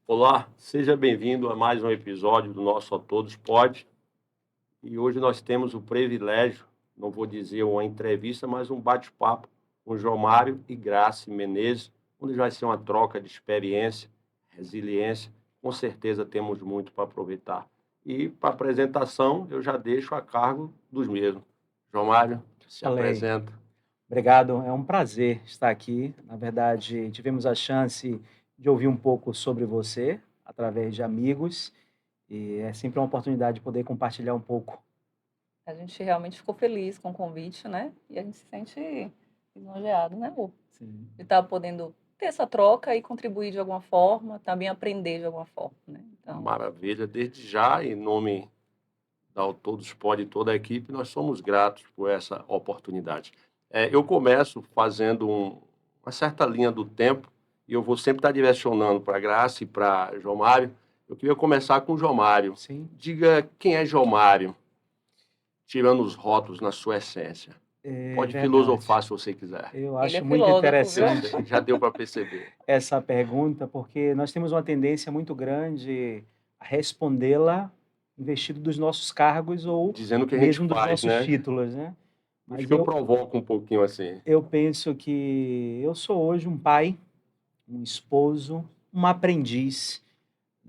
Olá, seja bem-vindo a mais um episódio do nosso A Todos Pode. E hoje nós temos o privilégio, não vou dizer uma entrevista, mas um bate-papo com João Mário e Grace Menezes, onde vai ser uma troca de experiência, resiliência. Com certeza temos muito para aproveitar. E para a apresentação, eu já deixo a cargo dos mesmos. João Mário, se Falei. apresenta. Obrigado, é um prazer estar aqui. Na verdade, tivemos a chance de ouvir um pouco sobre você através de amigos e é sempre uma oportunidade de poder compartilhar um pouco. A gente realmente ficou feliz com o convite, né, e a gente se sente lisonjeado, né, Lu, Sim. de estar podendo ter essa troca e contribuir de alguma forma, também aprender de alguma forma, né, então Maravilha, desde já, em nome da Todos Pode e toda a equipe, nós somos gratos por essa oportunidade. Eu começo fazendo uma certa linha do tempo, e eu vou sempre estar direcionando para a Graça e para João Mário. Eu queria começar com o João Mário. Sim. Diga quem é João Mário, tirando os rótulos na sua essência. É Pode verdade. filosofar se você quiser. Eu Ele é acho muito filósofo, viu? interessante Já deu para perceber. essa pergunta, porque nós temos uma tendência muito grande a respondê-la investido dos nossos cargos ou Dizendo o que a gente mesmo dos faz, nossos né? títulos, né? Acho Mas que eu provoco um pouquinho assim. eu penso que eu sou hoje um pai, um esposo, um aprendiz.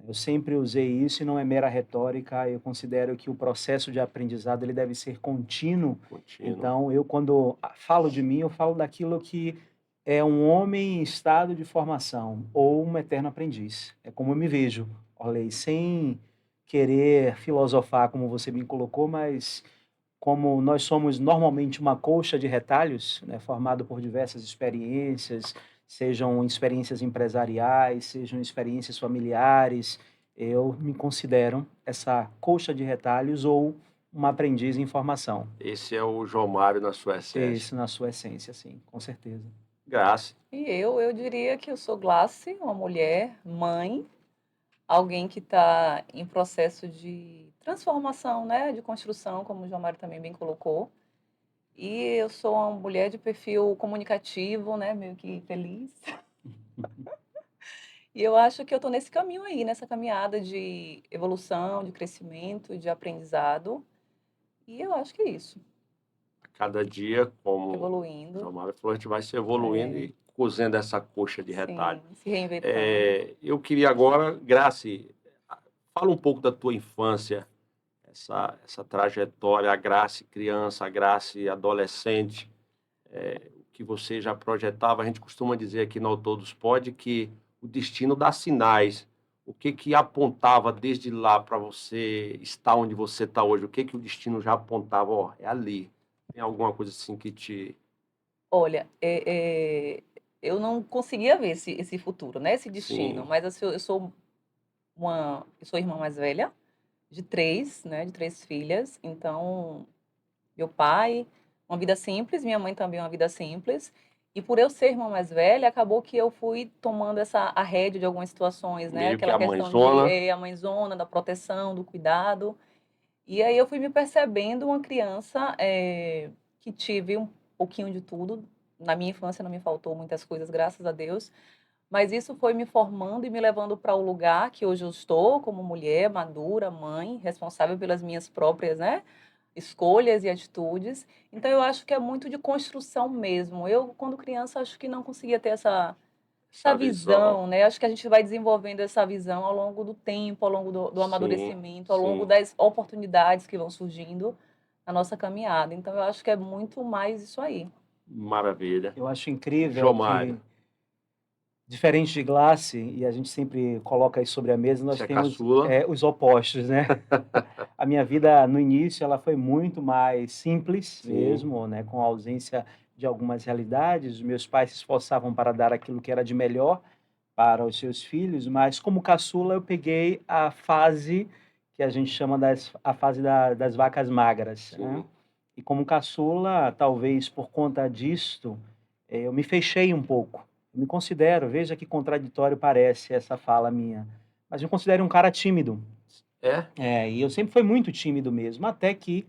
Eu sempre usei isso e não é mera retórica. Eu considero que o processo de aprendizado ele deve ser contínuo. Contínuo. Então, eu quando falo de mim, eu falo daquilo que é um homem em estado de formação ou um eterno aprendiz. É como eu me vejo, Orley, sem querer filosofar, como você me colocou, mas como nós somos normalmente uma colcha de retalhos, né, formado por diversas experiências, sejam experiências empresariais, sejam experiências familiares, eu me considero essa colcha de retalhos ou uma aprendiz em formação. Esse é o João Mário na sua essência. Esse na sua essência, sim, com certeza. Graça. E eu diria que eu sou Glace, uma mulher, mãe, alguém que está em processo de transformação, né, de construção, como o João Mário também bem colocou. E eu sou uma mulher de perfil comunicativo, né, meio que feliz. E eu acho que eu estou nesse caminho aí, nessa caminhada de evolução, de crescimento, de aprendizado. E eu acho que é isso, Cada dia, como o evoluindo, João Mário falou, a gente vai se evoluindo e cozendo essa coxa de retalho. sim, se reinventando. Eu queria agora, Grace, fala um pouco da tua infância, essa trajetória, a Grace criança, a Grace adolescente, o que você já projetava. A gente costuma dizer aqui no Todos Pode que o destino dá sinais. O que apontava desde lá para você estar onde você está hoje? O que o destino já apontava? Ó, é ali. Tem alguma coisa assim que te... Olha, eu não conseguia ver esse futuro, né, esse destino, Sim. mas assim, eu sou irmã mais velha, de 3, né, de 3 filhas, então, meu pai, uma vida simples, minha mãe também uma vida simples, e por eu ser irmã mais velha, acabou que eu fui tomando a rédea de algumas situações, né, Meio que aquela a questão de mãezona. a mãezona, da proteção, do cuidado, e aí eu fui me percebendo uma criança, que tive um pouquinho de tudo. Na minha infância não me faltou muitas coisas, graças a Deus, mas isso foi me formando e me levando para o lugar que hoje eu estou, como mulher madura, mãe, responsável pelas minhas próprias, né, escolhas e atitudes. Então eu acho que é muito de construção mesmo. Eu, quando criança, acho que não conseguia ter essa visão, né? Acho que a gente vai desenvolvendo essa visão ao longo do tempo, ao longo do Sim, amadurecimento, ao longo sim. das oportunidades que vão surgindo na nossa caminhada. Então, eu acho que é muito mais isso aí. Maravilha. Eu acho incrível João que, Mário, diferente de Glace, e a gente sempre coloca isso sobre a mesa, nós você é temos caçula. os opostos, né? A minha vida, no início, ela foi muito mais simples Sim. mesmo, né? Com a ausência de algumas realidades. Os meus pais se esforçavam para dar aquilo que era de melhor para os seus filhos, mas como caçula eu peguei a fase que a gente chama a fase das vacas magras, né? Sim. E como caçula, talvez por conta disto, eu me fechei um pouco. Eu me considero, veja que contraditório parece essa fala minha, mas eu me considero um cara tímido. E eu sempre fui muito tímido mesmo, até que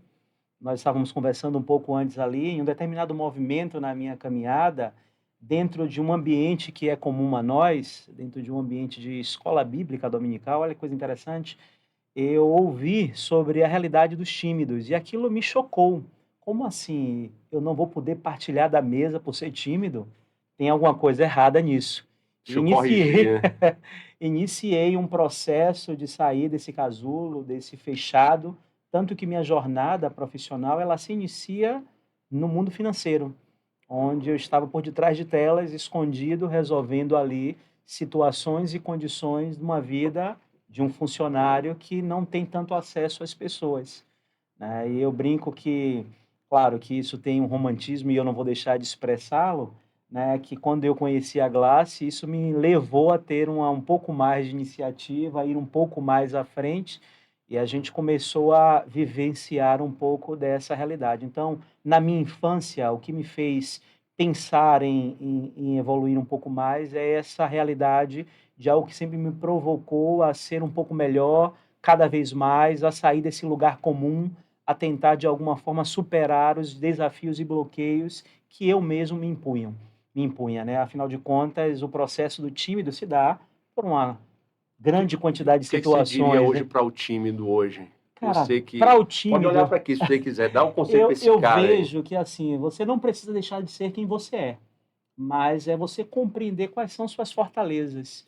nós estávamos conversando um pouco antes ali, em um determinado movimento na minha caminhada, dentro de um ambiente que é comum a nós, dentro de um ambiente de escola bíblica dominical, olha que coisa interessante, eu ouvi sobre a realidade dos tímidos e aquilo me chocou. Como assim? Eu não vou poder partilhar da mesa por ser tímido? Tem alguma coisa errada nisso. Deixa E eu corrigir, né? iniciei um processo de sair desse casulo, desse fechado, tanto que minha jornada profissional ela se inicia no mundo financeiro, onde eu estava por detrás de telas, escondido, resolvendo ali situações e condições de uma vida de um funcionário que não tem tanto acesso às pessoas, né? E eu brinco que, claro, que isso tem um romantismo e eu não vou deixar de expressá-lo, né? Que quando eu conheci a Glace, isso me levou a ter um pouco mais de iniciativa, a ir um pouco mais à frente, e a gente começou a vivenciar um pouco dessa realidade. Então, na minha infância, o que me fez pensar em evoluir um pouco mais é essa realidade de algo que sempre me provocou a ser um pouco melhor, cada vez mais, a sair desse lugar comum, a tentar de alguma forma superar os desafios e bloqueios que eu mesmo me impunha, né? Afinal de contas, o processo do tímido se dá por uma grande quantidade de O que que você diria situações, hoje né? para o tímido hoje? Cara, Você para que o pode olhar tímido, para aqui se você quiser, dá um conselho para eu, esse eu cara aí. vejo que assim, você não precisa deixar de ser quem você é, mas é você compreender quais são suas fortalezas.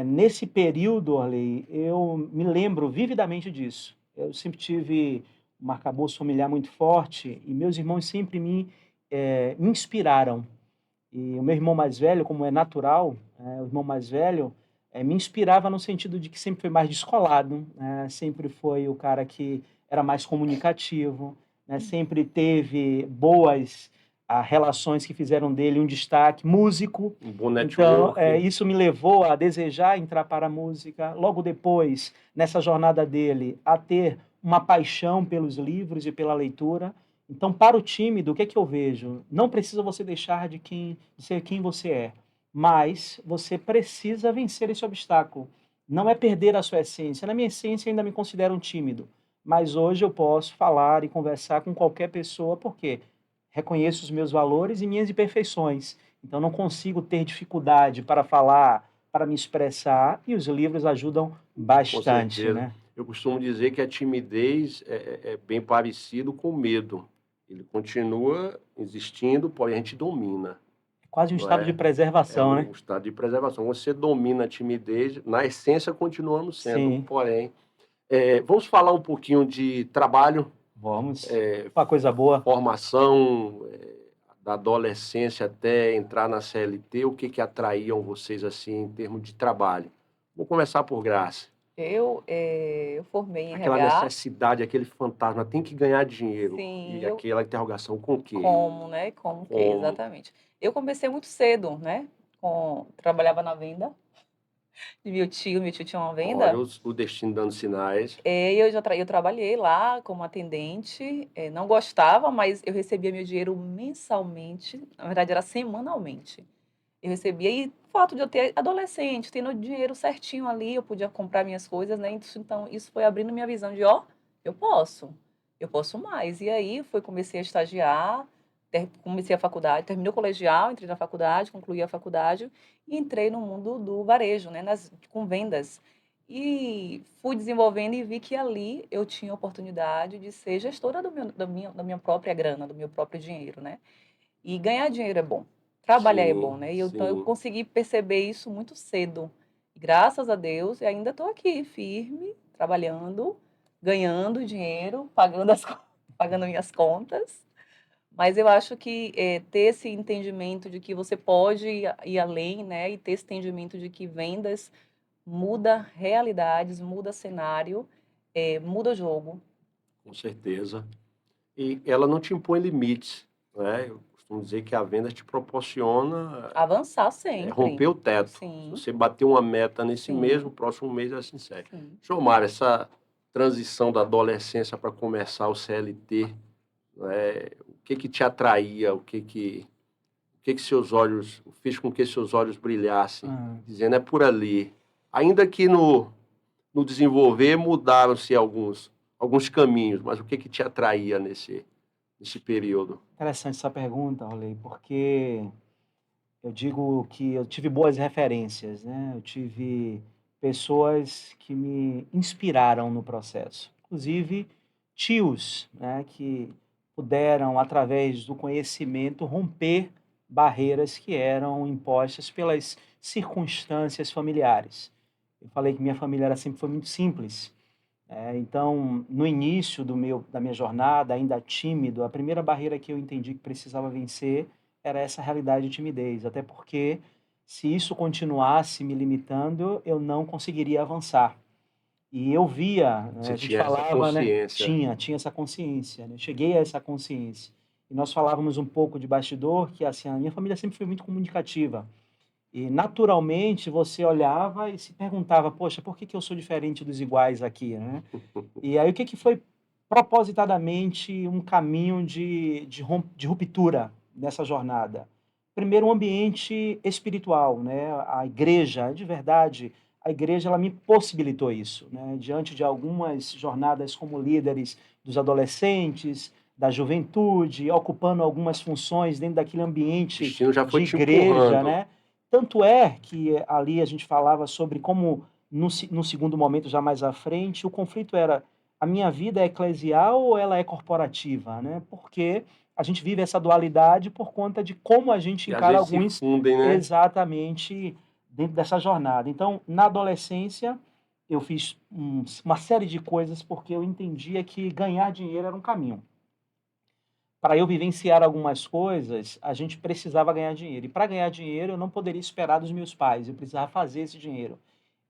Nesse período, Orley, eu me lembro vividamente disso. Eu sempre tive um arcabouço familiar muito forte e meus irmãos sempre me inspiraram. E o meu irmão mais velho, como é natural, o irmão mais velho, me inspirava no sentido de que sempre foi mais descolado, né? Sempre foi o cara que era mais comunicativo, né? Sempre teve boas relações que fizeram dele um destaque, músico. Um bom Então, network. isso me levou a desejar entrar para a música. Logo depois, nessa jornada dele, a ter uma paixão pelos livros e pela leitura. Então, para o tímido, o que é que eu vejo? Não precisa você deixar de ser quem você é, mas você precisa vencer esse obstáculo. Não é perder a sua essência. Na minha essência, ainda me considero um tímido, mas hoje eu posso falar e conversar com qualquer pessoa, porque reconheço os meus valores e minhas imperfeições. Então, não consigo ter dificuldade para falar, para me expressar, e os livros ajudam Com bastante, certeza. né? Eu costumo dizer que a timidez é bem parecido com o medo. Ele continua existindo, porém a gente domina, É quase um não estado de é? É preservação, né? um estado de preservação. Você domina a timidez, na essência continuamos sendo, Sim, porém. Vamos falar um pouquinho de trabalho, vamos. Uma coisa boa. formação, da adolescência até entrar na CLT, o que que atraíam vocês assim em termos de trabalho? Vou começar por Graça. Eu formei em Aquela RH, necessidade, aquele fantasma, tem que ganhar dinheiro. sim, E aquela interrogação, com o quê? como, né? Como que, Como? exatamente. Eu comecei muito cedo, né? Trabalhava na venda de meu tio tinha uma Olha venda. o destino dando sinais. Eu trabalhei lá como atendente, não gostava, mas eu recebia meu dinheiro mensalmente, na verdade era semanalmente. Eu recebia, e o fato de eu ter adolescente, tendo o dinheiro certinho ali, eu podia comprar minhas coisas, né? Então, isso foi abrindo minha visão de, ó, eu eu posso mais. E aí, comecei a estagiar, comecei a faculdade, terminei o colegial, entrei na faculdade, concluí a faculdade e entrei no mundo do varejo, né? Com vendas. E fui desenvolvendo e vi que ali eu tinha oportunidade de ser gestora da minha própria grana, do meu próprio dinheiro, né? E ganhar dinheiro é bom, trabalhar é bom, Sim, né? Então eu sim. consegui perceber isso muito cedo. E graças a Deus, eu ainda estou aqui, firme, trabalhando, ganhando dinheiro, pagando minhas contas. Mas eu acho que ter esse entendimento de que você pode ir além, né? E ter esse entendimento de que vendas muda realidades, muda cenário, muda o jogo. Com certeza. E ela não te impõe limites, né? Eu costumo dizer que a venda te proporciona Avançar sempre. romper o teto. Se Sim, você bater uma meta nesse mês, no sim, próximo mês é assim segue. sim. Jomar, essa transição da adolescência para começar o CLT, né? O que que te atraía? O que que seus olhos fez com que seus olhos brilhassem, Ah, dizendo é por ali. Ainda que no desenvolver mudaram-se alguns caminhos, mas o que que te atraía nesse período? interessante essa pergunta, Orley, porque eu digo que eu tive boas referências, né? Eu tive pessoas que me inspiraram no processo, inclusive tios, né, que puderam, através do conhecimento, romper barreiras que eram impostas pelas circunstâncias familiares. Eu falei que minha família sempre foi muito simples. Então, no início da minha jornada, ainda tímido, a primeira barreira que eu entendi que precisava vencer era essa realidade de timidez, até porque se isso continuasse me limitando, eu não conseguiria avançar. E eu via, né, Você a gente tinha essa falava, né, consciência. tinha essa consciência, né, cheguei a essa consciência. E nós falávamos um pouco de bastidor, que assim, a minha família sempre foi muito comunicativa. E naturalmente você olhava e se perguntava, poxa, por que que eu sou diferente dos iguais aqui, né? E aí o que que foi propositadamente um caminho de ruptura nessa jornada? Primeiro, um ambiente espiritual, né? A igreja, de verdade, a igreja ela me possibilitou isso, né? Diante de algumas jornadas como líderes dos adolescentes, da juventude, ocupando algumas funções dentro daquele O ambiente destino já foi de te igreja, empurrando. né? Tanto é que ali a gente falava sobre como, no segundo momento, já mais à frente, o conflito era a minha vida é eclesial ou ela é corporativa, né? Porque a gente vive essa dualidade por conta de como a gente E às encara vezes se alguns fundem, né? exatamente dentro dessa jornada. Então, na adolescência, eu fiz uma série de coisas porque eu entendia que ganhar dinheiro era um caminho. Para eu vivenciar algumas coisas, a gente precisava ganhar dinheiro. E para ganhar dinheiro, eu não poderia esperar dos meus pais, eu precisava fazer esse dinheiro.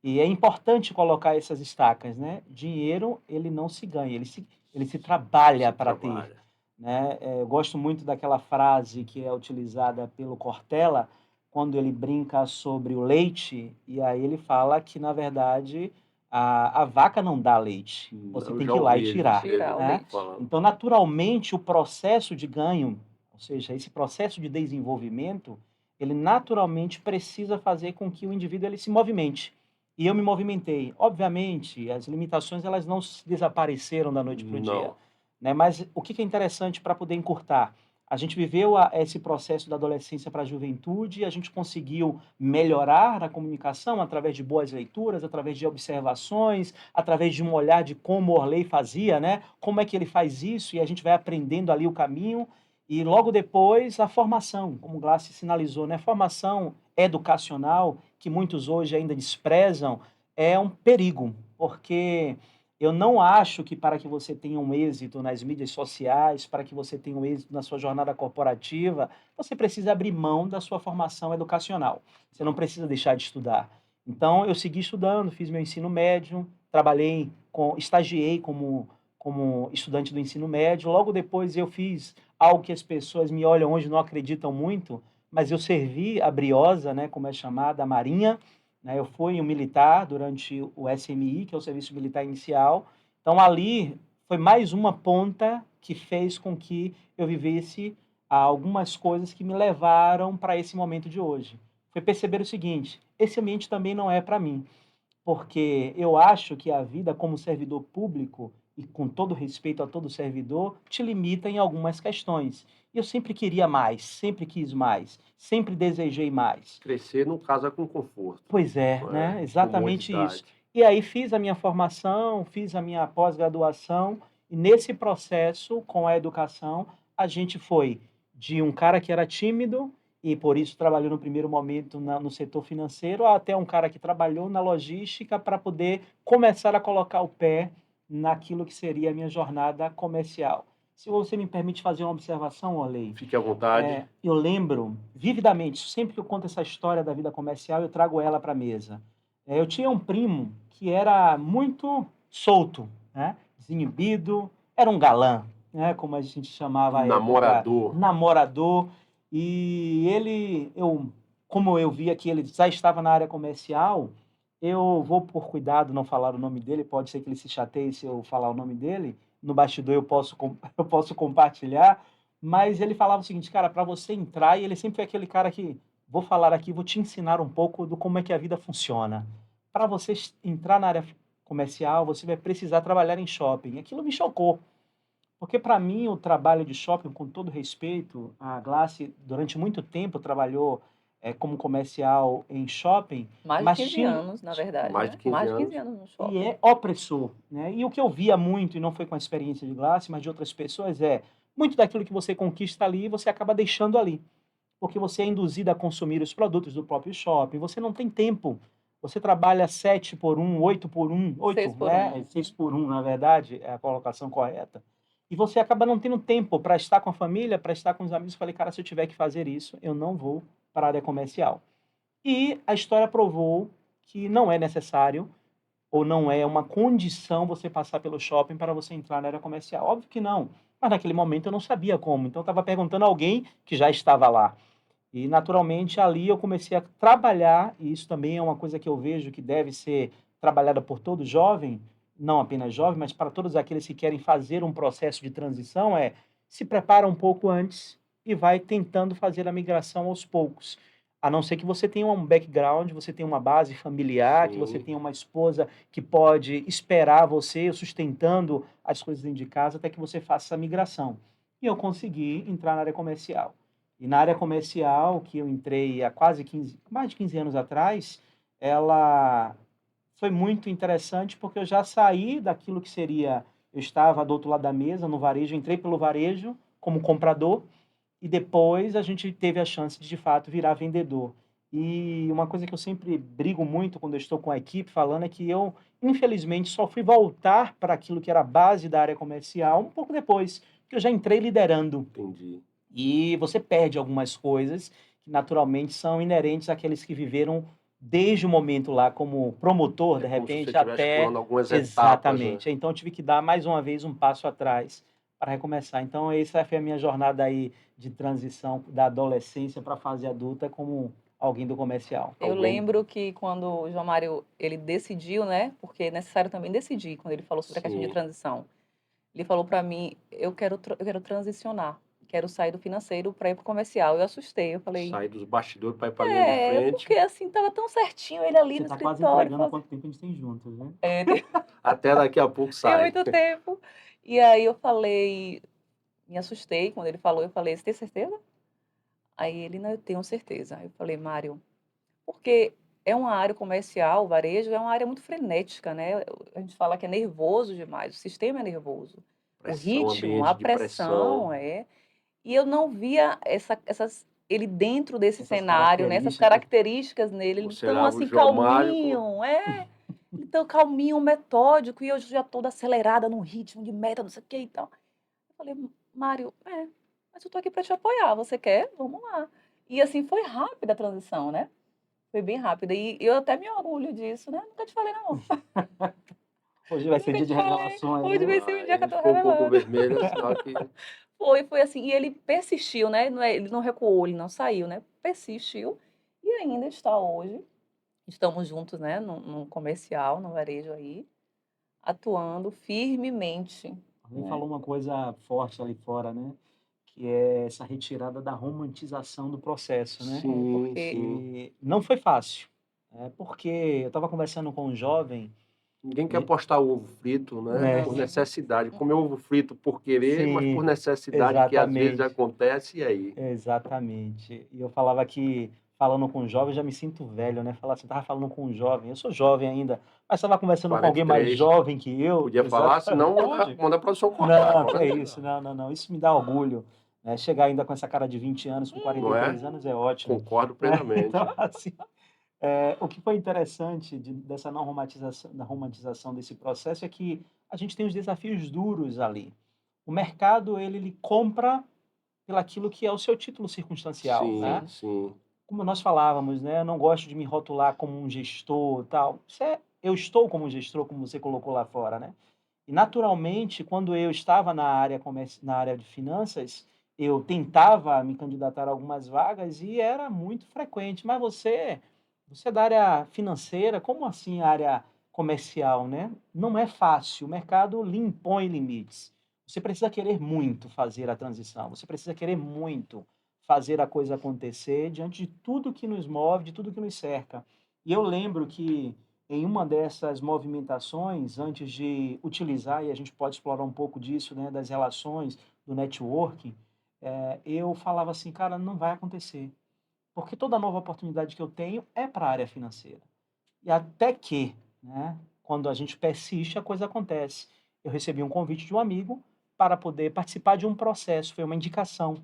E é importante colocar essas estacas, né? Dinheiro, ele não se ganha, ele se trabalha Se para ter, trabalha. né? Eu gosto muito daquela frase que é utilizada pelo Cortella, quando ele brinca sobre o leite, e aí ele fala que, na verdade, a vaca não dá leite, você Eu tem já que ir lá e ouvi tirar, Tirar o né? leite. falando. Então, naturalmente, o processo de ganho, ou seja, esse processo de desenvolvimento, ele naturalmente precisa fazer com que o indivíduo ele se movimente. E eu me movimentei. Obviamente, as limitações elas não desapareceram da noite para o dia, Não. né? Mas o que é interessante para poder encurtar? A gente viveu esse processo da adolescência para a juventude, a gente conseguiu melhorar a comunicação através de boas leituras, através de observações, através de um olhar de como Orley fazia, né? Como é que ele faz isso? E a gente vai aprendendo ali o caminho. E logo depois a formação, como o Glassi sinalizou, né? Formação educacional, que muitos hoje ainda desprezam, é um perigo, porque eu não acho que para que você tenha um êxito nas mídias sociais, para que você tenha um êxito na sua jornada corporativa, você precisa abrir mão da sua formação educacional. Você não precisa deixar de estudar. Então, eu segui estudando, fiz meu ensino médio, estagiei como estudante do ensino médio. Logo depois eu fiz algo que as pessoas me olham hoje e não acreditam muito, mas eu servi a Briosa, né, como é chamada, a Marinha, né, eu fui um militar durante o SMI, que é o Serviço Militar Inicial. Então, ali foi mais uma ponta que fez com que eu vivesse algumas coisas que me levaram para esse momento de hoje. Foi perceber o seguinte: esse ambiente também não é para mim, porque eu acho que a vida como servidor público, e com todo respeito a todo servidor, te limita em algumas questões. E eu sempre queria mais, sempre quis mais, sempre desejei mais. Crescer não casa com conforto, Pois é, não é? né? Exatamente isso. Comodidade. E aí fiz a minha formação, fiz a minha pós-graduação, e nesse processo, com a educação, a gente foi de um cara que era tímido e por isso trabalhou no primeiro momento no setor financeiro, até um cara que trabalhou na logística para poder começar a colocar o pé naquilo que seria a minha jornada comercial. Se você me permite fazer uma observação, Olei, Fique à vontade. eu lembro vividamente, sempre que eu conto essa história da vida comercial, eu trago ela para a mesa. Eu tinha um primo que era muito solto, né? Desinibido, era um galã, né? Como a gente chamava à época, Namorador. namorador. E como eu via que ele já estava na área comercial, eu vou por cuidado não falar o nome dele, pode ser que ele se chateie se eu falar o nome dele. No bastidor eu posso, eu posso compartilhar, mas ele falava o seguinte, cara, para você entrar, e ele sempre foi aquele cara que, vou falar aqui, vou te ensinar um pouco do como é que a vida funciona. Para você entrar na área comercial, você vai precisar trabalhar em shopping. Aquilo me chocou, porque para mim o trabalho de shopping, com todo respeito, a Glace durante muito tempo trabalhou como comercial em shopping, Mais de mas 15 tinha anos, na verdade, Mais de né? 15 Mais de anos. 15 anos no e shopping. é opressor, né? E o que eu via muito, e não foi com a experiência de Glace, mas de outras pessoas, muito daquilo que você conquista ali, você acaba deixando ali, porque você é induzido a consumir os produtos do próprio shopping, você não tem tempo. Você trabalha 7 por 1, 8 por 1, 6 8, por né? 1. 6 por 1, na verdade, é a colocação correta. E você acaba não tendo tempo para estar com a família, para estar com os amigos. Eu falei, cara, se eu tiver que fazer isso, eu não vou para a área comercial. E a história provou que não é necessário ou não é uma condição você passar pelo shopping para você entrar na área comercial. Óbvio que não, mas naquele momento eu não sabia como, então eu estava perguntando a alguém que já estava lá. E naturalmente ali eu comecei a trabalhar, e isso também é uma coisa que eu vejo que deve ser trabalhada por todo jovem, não apenas jovem, mas para todos aqueles que querem fazer um processo de transição, se prepara um pouco antes e vai tentando fazer a migração aos poucos. A não ser que você tenha um background, você tenha uma base familiar, que você Sim. tenha uma esposa que pode esperar você, sustentando as coisas dentro de casa, até que você faça essa migração. E eu consegui entrar na área comercial. E na área comercial, que eu entrei há mais de 15 anos atrás, ela foi muito interessante porque eu já saí daquilo que seria, eu estava do outro lado da mesa, no varejo, entrei pelo varejo como comprador e depois a gente teve a chance de fato virar vendedor. E uma coisa que eu sempre brigo muito quando eu estou com a equipe falando é que eu, infelizmente, só fui voltar para aquilo que era a base da área comercial um pouco depois, que eu já entrei liderando. Entendi. E você perde algumas coisas que naturalmente são inerentes àqueles que viveram desde o momento lá como promotor, É de como se você repente, estivesse até pulando algumas etapas, né? exatamente. Então eu tive que dar mais uma vez um passo atrás para recomeçar. Então essa foi a minha jornada aí de transição da adolescência para a fase adulta como alguém do comercial. Eu Alguém. lembro que quando o João Mário, ele decidiu, né? Porque é necessário também decidir, quando ele falou sobre a questão de Sim. transição. Ele falou para mim, eu quero transicionar, quero sair do financeiro para ir para o comercial. Eu assustei, eu falei, Sair dos bastidores para ir para a linha de porque frente. assim, tava tão certinho ele ali Você no está quase escritório, entregando há quanto tempo a gente tem juntos, né? tem, Até daqui a pouco tem sai. muito tempo. E aí eu falei, me assustei quando ele falou, eu falei, você tem certeza? Aí ele, não, eu tenho certeza. Aí eu falei, Mário, porque é uma área comercial, o varejo é uma área muito frenética, né? A gente fala que é nervoso demais, o sistema é nervoso. O Pressão, ritmo, a ambiente de pressão. pressão, e eu não via ele dentro desse Essas cenário, né, essas características. características nele, ele Você tão olhava o assim João Mário. calminho, ele tão calminho, metódico, e eu já toda acelerada no ritmo de meta, não sei o que e tal. Eu falei, Mário, mas eu tô aqui para te apoiar, você quer? Vamos lá. E assim, foi rápida a transição, né? Foi bem rápida. E eu até me orgulho disso, né? Nunca te falei, não. Hoje vai ser Nunca dia te de falei. revelações, Hoje né? vai ser o dia que eu Aí tô ficou um pouco revelando. vermelho, sinal que. Foi assim. E ele persistiu, né? Ele não recuou, ele não saiu, né? Persistiu. E ainda está hoje. Estamos juntos, né? No comercial, no varejo aí, atuando firmemente, Alguém né? falou uma coisa forte ali fora, né? Que é essa retirada da romantização do processo, né? Sim, Porque sim. E não foi fácil, porque eu estava conversando com um jovem, Ninguém quer e, postar o ovo frito, né? né? Por não. necessidade. Comer ovo frito por querer, mas por Sim, necessidade que às vezes exatamente, acontece, e aí? exatamente. E eu falava que, falando com um jovem, eu já me sinto velho, né? Falar assim, estava falando com um jovem, eu sou jovem ainda, mas estava conversando com alguém mais 43. jovem que eu, Podia falar, senão exatamente. manda a produção cortar. Não, que é Fala, isso, não, não, não, isso me dá orgulho, né? Chegar ainda com essa cara de 20 anos, com não é? 43 anos é ótimo, Concordo né? plenamente. Então, assim, o que foi interessante dessa não romantização, da romantização desse processo é que a gente tem os desafios duros ali. O mercado, ele compra pelaquilo que é o seu título circunstancial, né? Sim, sim. Como nós falávamos, né? Eu não gosto de me rotular como um gestor, tal. Eu estou como um gestor, como você colocou lá fora, né? E naturalmente, quando eu estava na área de finanças, eu tentava me candidatar a algumas vagas e era muito frequente. Mas você é da área financeira, como assim área comercial, né? Não é fácil. O mercado lhe impõe limites. Você precisa querer muito fazer a transição. Você precisa querer muito fazer a coisa acontecer diante de tudo que nos move, de tudo que nos cerca. E eu lembro que em uma dessas movimentações, antes de utilizar, e a gente pode explorar um pouco disso, né, das relações, do networking, eu falava assim, cara, não vai acontecer. porque toda nova oportunidade que eu tenho é para a área financeira. E até que, né, quando a gente persiste, a coisa acontece. Eu recebi um convite de um amigo para poder participar de um processo, foi uma indicação.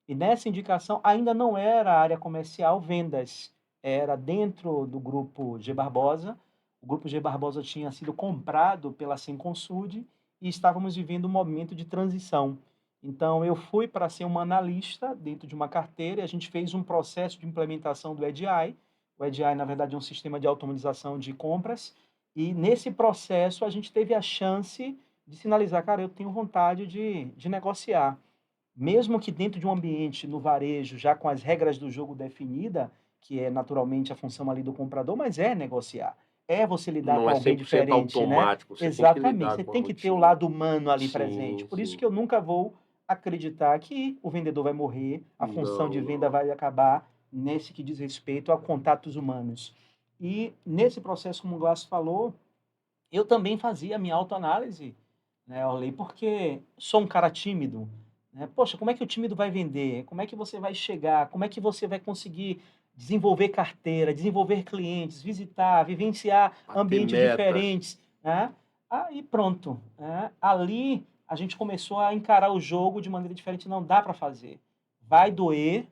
E nessa indicação ainda não era a área comercial vendas, era dentro do grupo G Barbosa. O grupo G Barbosa tinha sido comprado pela Cenconsud e estávamos vivendo um momento de transição. Então eu fui para ser uma analista dentro de uma carteira e a gente fez um processo de implementação do EDI. O EDI, na verdade, é um sistema de automatização de compras. E nesse processo a gente teve a chance de sinalizar, cara, eu tenho vontade de negociar. Mesmo que dentro de um ambiente no varejo, já com as regras do jogo definida, que é naturalmente a função ali do comprador, mas é negociar. É você lidar com Não é alguém 100% diferente, né? automático, você tem que Exatamente. lidar Você com a tem que ter o rotina. lado humano ali presente. Sim, Por isso sim. que eu nunca vou acreditar que o vendedor vai morrer, a função de Não, venda não. vai acabar nesse que diz respeito a contatos humanos. E nesse processo, como o Glass falou, eu também fazia a minha autoanálise, né, Orley, porque sou um cara tímido, né? Poxa, como é que o tímido vai vender? Como é que você vai chegar? Como é que você vai conseguir desenvolver carteira, desenvolver clientes, visitar, vivenciar Bater ambientes meta. diferentes, né? Aí pronto, né? Ali a gente começou a encarar o jogo de maneira diferente. Não dá para fazer. Vai doer,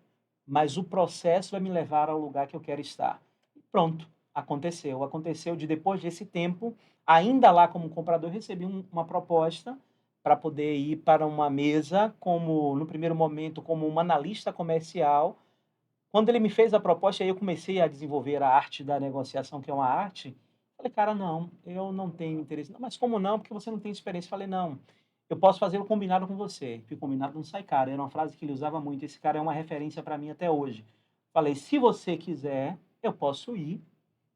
mas o processo vai me levar ao lugar que eu quero estar. E pronto, aconteceu. Aconteceu de depois desse tempo ainda lá como comprador, eu recebi uma proposta para poder ir para uma mesa como, no primeiro momento, como um analista comercial. Quando ele me fez a proposta, aí eu comecei a desenvolver a arte da negociação, que é uma arte. Falei, cara, não, eu não tenho interesse. Não, mas como não? Porque você não tem experiência. Falei, não, eu posso fazer o combinado com você. Que o combinado não sai caro. Era uma frase que ele usava muito. Esse cara é uma referência para mim até hoje. Falei, se você quiser, eu posso ir,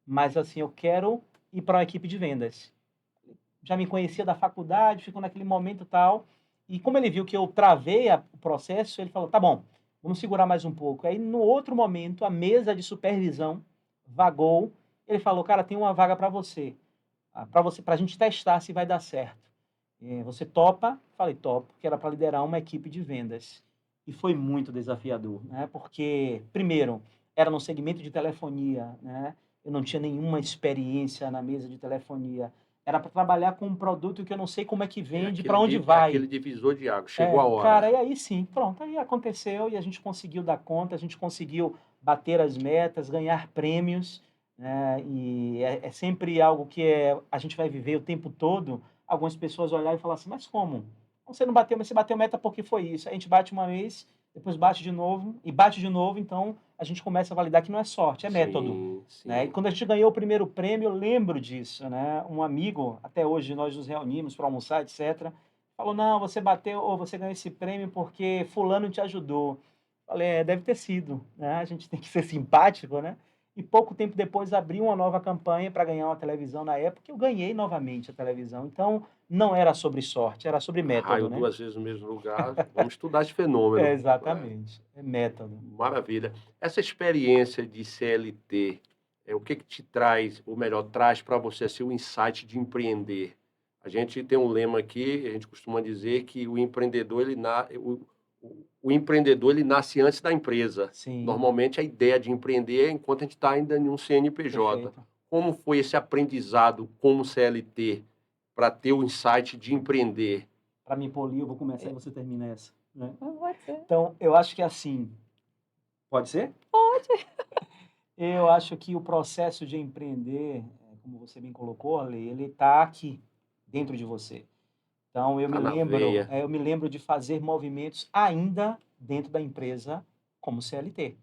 mas assim, eu quero ir para a equipe de vendas. Já me conhecia da faculdade, ficou naquele momento tal. E como ele viu que eu travei o processo, ele falou: tá bom, vamos segurar mais um pouco. Aí, no outro momento, a mesa de supervisão vagou. Ele falou: cara, tem uma vaga para você, para a gente testar se vai dar certo. Você topa? Falei: topo, que era para liderar uma equipe de vendas. E foi muito desafiador, né? Porque, primeiro, era no segmento de telefonia, né? Eu não tinha nenhuma experiência na mesa de telefonia. Era para trabalhar com um produto que eu não sei como é que vende, para onde É vai. aquele divisor de água. Chegou a Cara, hora. e aí sim, pronto, aí aconteceu e a gente conseguiu dar conta, a gente conseguiu bater as metas, ganhar prêmios, né? E é sempre algo que a gente vai viver o tempo todo. Algumas pessoas olharem e falar assim, mas como? Você não bateu, mas você bateu meta porque foi isso. A gente bate uma vez, depois bate de novo e bate de novo, então a gente começa a validar que não é sorte, é método. Sim, Né? E sim. quando a gente ganhou o primeiro prêmio, eu lembro disso, né? Um amigo, até hoje nós nos reunimos para almoçar, etc. Falou, não, você bateu ou você ganhou esse prêmio porque fulano te ajudou. Falei, deve ter sido, né? A gente tem que ser simpático, né? E pouco tempo depois abri uma nova campanha para ganhar uma televisão na época e eu ganhei novamente a televisão. Então, não era sobre sorte, era sobre método, Raio né? duas vezes no mesmo lugar. Vamos estudar esse fenômeno. É, Exatamente, é método. maravilha. Essa experiência de CLT, o que te traz, ou melhor, traz para você assim, o insight de empreender? A gente tem um lema aqui, a gente costuma dizer que o empreendedor, o empreendedor ele nasce antes da empresa. Sim, Normalmente a ideia de empreender é enquanto a gente está ainda em um CNPJ. perfeito. Como foi esse aprendizado como CLT para ter o insight de empreender? Para me polir, eu vou começar e você termina essa, né? Pode ser. Então, eu acho que é assim. Pode ser? Pode. Eu acho que o processo de empreender, como você bem colocou, Ale, ele está aqui, dentro de você. Então, Tá na veia. eu me lembro de fazer movimentos ainda dentro da empresa como CLT,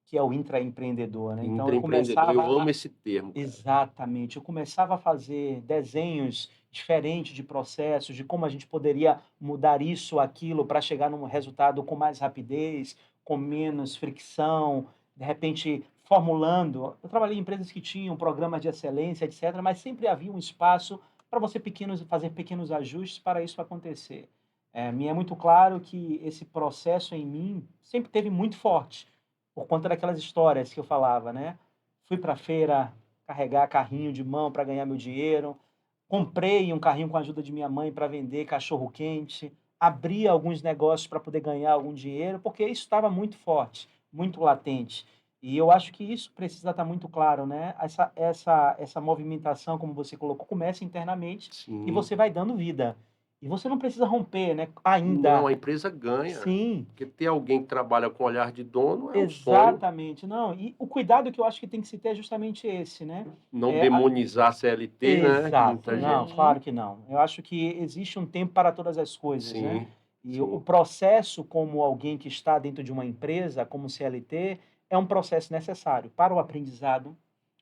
que é o intraempreendedor, né? Então, eu Intraempreendedor, eu começava amo esse termo, cara. exatamente, eu começava a fazer desenhos diferentes de processos, de como a gente poderia mudar isso, aquilo, para chegar num resultado com mais rapidez, com menos fricção, de repente formulando. Eu trabalhei em empresas que tinham programas de excelência, etc., mas sempre havia um espaço para você fazer pequenos ajustes para isso acontecer. Me é muito claro que esse processo em mim sempre teve muito forte, por conta daquelas histórias que eu falava, né? Fui para a feira carregar carrinho de mão para ganhar meu dinheiro, comprei um carrinho com a ajuda de minha mãe para vender cachorro quente, abri alguns negócios para poder ganhar algum dinheiro, porque isso estava muito forte, muito latente. E eu acho que isso precisa estar muito claro, né? Essa movimentação, como você colocou, começa internamente e Sim. você vai dando vida. E você não precisa romper, né? Não, Ainda. a empresa ganha. Sim, Porque ter alguém que trabalha com olhar de dono é um sonho. exatamente. Não, e o cuidado que eu acho que tem que se ter é justamente esse, né? Não É, a- demonizar a CLT, né? Que exato. muita Não, gente. Sim, claro que não. Eu acho que existe um tempo para todas as coisas, né? Sim, E o sim. processo, como alguém que está dentro de uma empresa, como CLT, é um processo necessário para o aprendizado,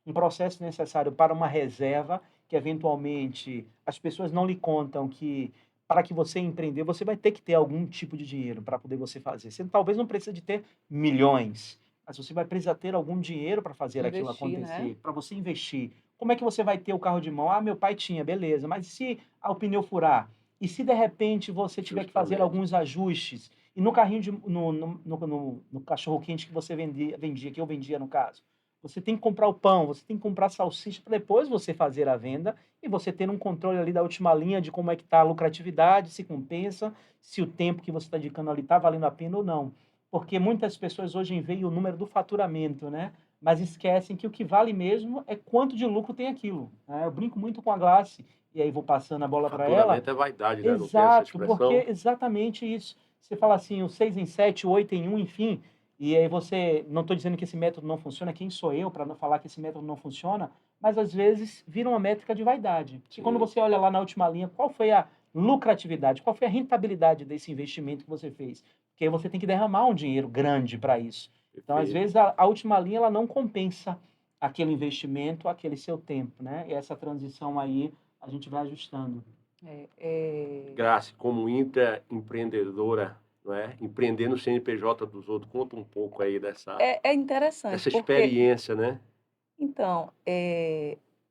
um processo necessário para uma reserva, que eventualmente as pessoas não lhe contam que para que você empreender, você vai ter que ter algum tipo de dinheiro para poder você fazer. Você talvez não precisa de ter milhões, mas você vai precisar ter algum dinheiro para fazer aquilo investir, né? acontecer, para você investir. Como é que você vai ter o carro de mão? Ah, meu pai tinha, beleza, mas e se o pneu furar? E se de repente você tiver que fazer Justamente. alguns ajustes? E no carrinho no cachorro-quente que você vendia, que eu vendia no caso, você tem que comprar o pão, você tem que comprar salsicha para depois você fazer a venda e você ter um controle ali da última linha de como é que está a lucratividade, se compensa, se o tempo que você está dedicando ali está valendo a pena ou não. Porque muitas pessoas hoje veem o número do faturamento, né? Mas esquecem que o que vale mesmo é quanto de lucro tem aquilo, né? Eu brinco muito com a Glace, e aí vou passando a bola para ela. Faturamento é vaidade, né? Não tem essa Exato, porque expressão? exatamente isso. Você fala assim, o 6 em 7, o 8 em 1, enfim, e aí você, não estou dizendo que esse método não funciona, quem sou eu para não falar que esse método não funciona, mas às vezes vira uma métrica de vaidade. E quando Sim, você olha lá na última linha, qual foi a lucratividade, qual foi a rentabilidade desse investimento que você fez? Porque aí você tem que derramar um dinheiro grande para isso. Então, às perfeito. vezes, a última linha ela não compensa aquele investimento, aquele seu tempo, né? E essa transição aí a gente vai ajustando. É, Grace, como intraempreendedora, não é? Empreender no CNPJ dos outros, conta um pouco aí é interessante, dessa porque, experiência, né? então,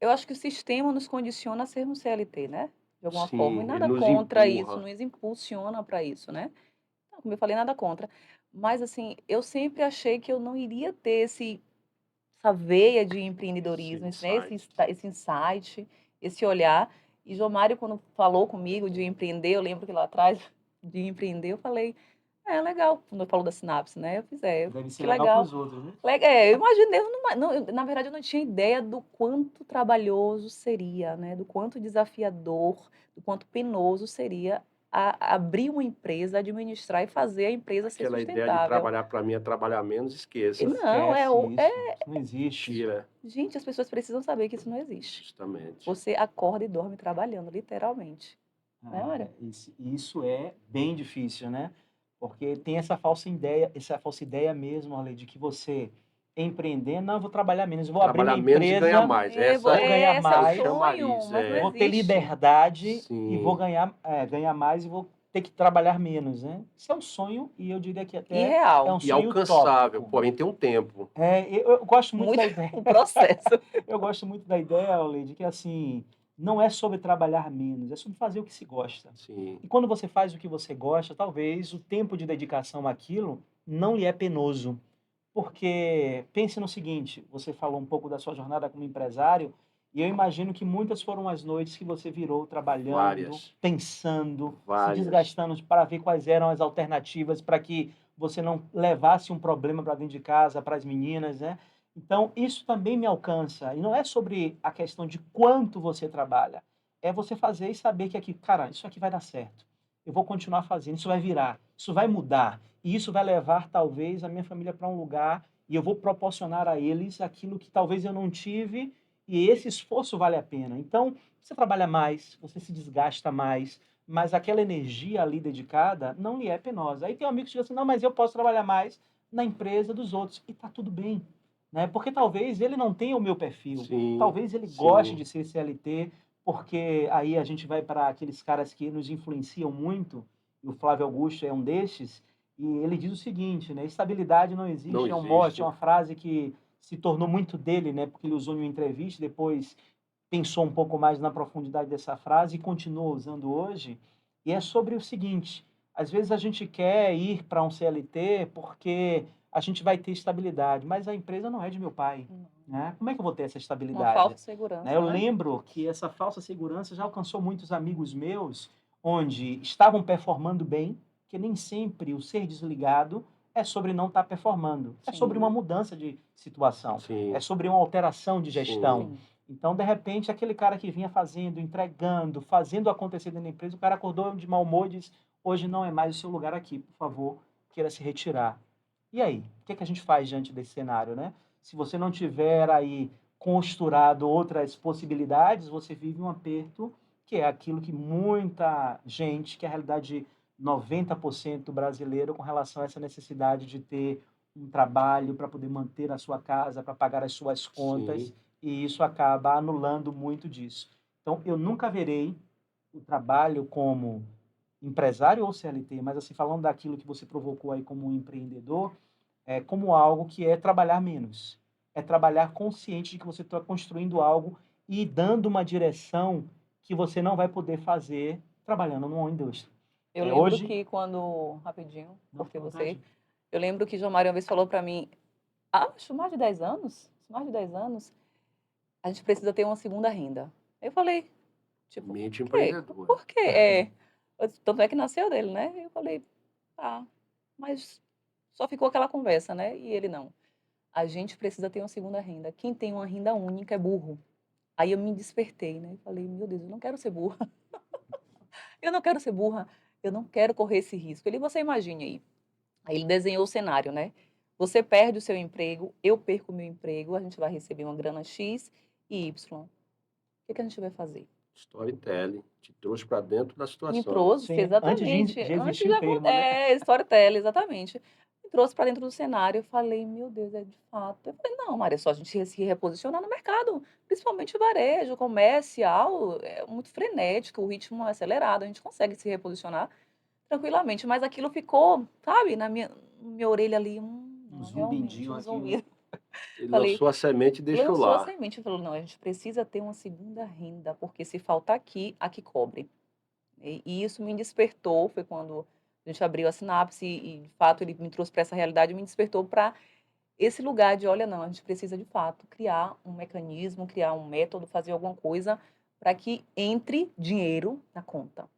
eu acho que o sistema nos condiciona a sermos CLT, né? De alguma forma. E Sim, ele nada nos contra isso, empurra. nos impulsiona para isso, né? Então, como eu falei, nada contra. Mas, assim, eu sempre achei que eu não iria ter essa veia de Esse empreendedorismo, né? insight. Esse insight, esse olhar. E João Mário, quando falou comigo de empreender, eu lembro que lá atrás, de empreender, eu falei, é legal, quando eu falo da sinapse, né? Eu fiz, Deve ser que legal para legal. os outros, né? Eu imaginei, na verdade, eu não tinha ideia do quanto trabalhoso seria, né? Do quanto desafiador, do quanto penoso seria abrir uma empresa, administrar e fazer a empresa ser Aquela ideia de sustentável. trabalhar para mim é trabalhar menos, E esqueça. não, Esquece isso. Isso não existe. Mentira, gente, as pessoas precisam saber que isso não existe. justamente. Você acorda e dorme trabalhando, literalmente. Né, olha? Isso é bem difícil, né? Porque tem essa falsa ideia mesmo, Ale, de que você empreendendo, não, eu vou trabalhar menos, eu vou abrir uma Trabalhar menos e ganhar empresa, mais. vou ganhar Esse é o É o mais, sonho, chamariz, mas não é. vou ter existe. liberdade e vou Sim. ganhar mais e vou ter que trabalhar menos, né? Isso é um sonho e eu diria que até é Irreal. um E sonho alcançável, utópico. porém tem um tempo. Eu gosto muito Muito da ideia. um processo. Eu gosto muito da ideia, Aule, de que assim, não é sobre trabalhar menos, é sobre fazer o que se gosta. Sim. E quando você faz o que você gosta, talvez o tempo de dedicação àquilo não lhe é penoso. Porque pense no seguinte, você falou um pouco da sua jornada como empresário, e eu imagino que muitas foram as noites que você virou trabalhando, Várias. pensando, se Várias. desgastando para ver quais eram as alternativas para que você não levasse um problema para dentro de casa, para as meninas, né? Então, isso também me alcança. E não é sobre a questão de quanto você trabalha. É você fazer e saber que aqui, cara, isso aqui vai dar certo. Eu vou continuar fazendo, isso vai virar, isso vai mudar. E isso vai levar, talvez, a minha família para um lugar e eu vou proporcionar a eles aquilo que talvez eu não tive e esse esforço vale a pena. Então, você trabalha mais, você se desgasta mais, mas aquela energia ali dedicada não lhe é penosa. Aí tem um amigo que diz assim, não, mas eu posso trabalhar mais na empresa dos outros. E está tudo bem, né? Porque talvez ele não tenha o meu perfil, Sim. talvez ele goste Sim. de ser CLT, porque aí a gente vai para aqueles caras que nos influenciam muito, e o Flávio Augusto é um desses, e ele diz o seguinte, né? Estabilidade não Não existe, é um mote, é existe. uma frase que se tornou muito dele, né? Porque ele usou em uma entrevista, depois pensou um pouco mais na profundidade dessa frase e continua usando hoje. E é sobre o seguinte: às vezes a gente quer ir para um CLT porque a gente vai ter estabilidade, mas a empresa não é de meu pai, né? Como é que eu vou ter essa Uma estabilidade? falsa Né? Eu segurança, né? lembro que essa falsa segurança já alcançou muitos amigos meus, onde estavam performando bem, que nem sempre o ser desligado é sobre não estar performando, é sobre uma Sim, mudança de situação, Sim, é sobre uma alteração de gestão. sim. Então, de repente, aquele cara que vinha fazendo, entregando, fazendo acontecer dentro da empresa, o cara acordou de mau humor e disse: hoje não é mais o seu lugar aqui, por favor, queira se retirar. E aí? O que é que a gente faz diante desse cenário, né? Se você não tiver aí costurado outras possibilidades, você vive um aperto que é aquilo que muita gente, que é a realidade de 90% brasileiro com relação a essa necessidade de ter um trabalho para poder manter a sua casa, para pagar as suas contas, sim. e isso acaba anulando muito disso. Então, eu nunca verei o trabalho como empresário ou CLT, mas assim, falando daquilo que você provocou aí como um empreendedor, como algo que é trabalhar menos. É trabalhar consciente de que você está construindo algo e dando uma direção que você não vai poder fazer trabalhando numa indústria. Eu lembro Hoje, que quando, rapidinho, não cortei fica à você, vontade. eu lembro que João Mário uma vez falou para mim, acho mais de 10 anos, mais de 10 anos, a gente precisa ter uma segunda renda. Eu falei, tipo, por Mente quê? empreendedora. Por quê? Tanto é que nasceu dele, né? Eu falei, tá, mas só ficou aquela conversa, né? E ele não. A gente precisa ter uma segunda renda. Quem tem uma renda única é burro. Aí eu me despertei, né? Falei, meu Deus, eu não quero ser burra. Eu não quero ser burra. Eu não quero correr esse risco. Ele, você imagine aí. Aí ele desenhou o cenário, né? Você perde o seu emprego, eu perco o meu emprego, a gente vai receber uma grana X e Y. O que que a gente vai fazer? Storytelling. Te trouxe para dentro da Me situação. trouxe, Sim, antes exatamente, de antes existir de o termo, né? storytelling, exatamente. Me trouxe para dentro do cenário, eu falei: "Meu Deus, é de fato". Eu falei: "Não, Maria, é só a gente se reposicionar no mercado, principalmente o varejo, comercial, é muito frenético, o ritmo é acelerado, a gente consegue se reposicionar tranquilamente", mas aquilo ficou, sabe, na minha orelha ali, Um não, realmente, zumbidinho um aqui. zumbido. Ele Falei lançou a semente e deixou lançou a lá. semente, falou: "Não, a gente precisa ter uma segunda renda, porque se faltar aqui, aqui cobre". E isso me despertou, foi quando a gente abriu a Sinapse e, de fato, ele me trouxe para essa realidade e me despertou para esse lugar de: "Olha, não, a gente precisa, de fato, criar um mecanismo, criar um método, fazer alguma coisa para que entre dinheiro na conta",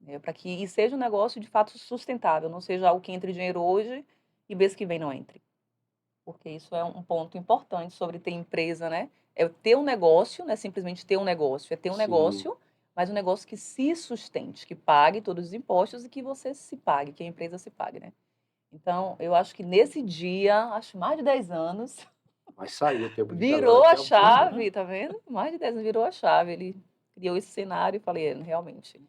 né, para que e seja um negócio, de fato, sustentável, não seja algo que entre dinheiro hoje e mês que vem não entre. Porque isso é um ponto importante sobre ter empresa, né, é ter um negócio, não é simplesmente ter um negócio, é ter um Sim. negócio, mas um negócio que se sustente, que pague todos os impostos e que você se pague, que a empresa se pague, né. Então, eu acho que nesse dia, acho mais de 10 anos, Vai sair o tempo de tela virou daqui a a pouco. chave, tá vendo? Mais de 10 anos virou a chave, ele criou esse cenário e falei: "É, realmente".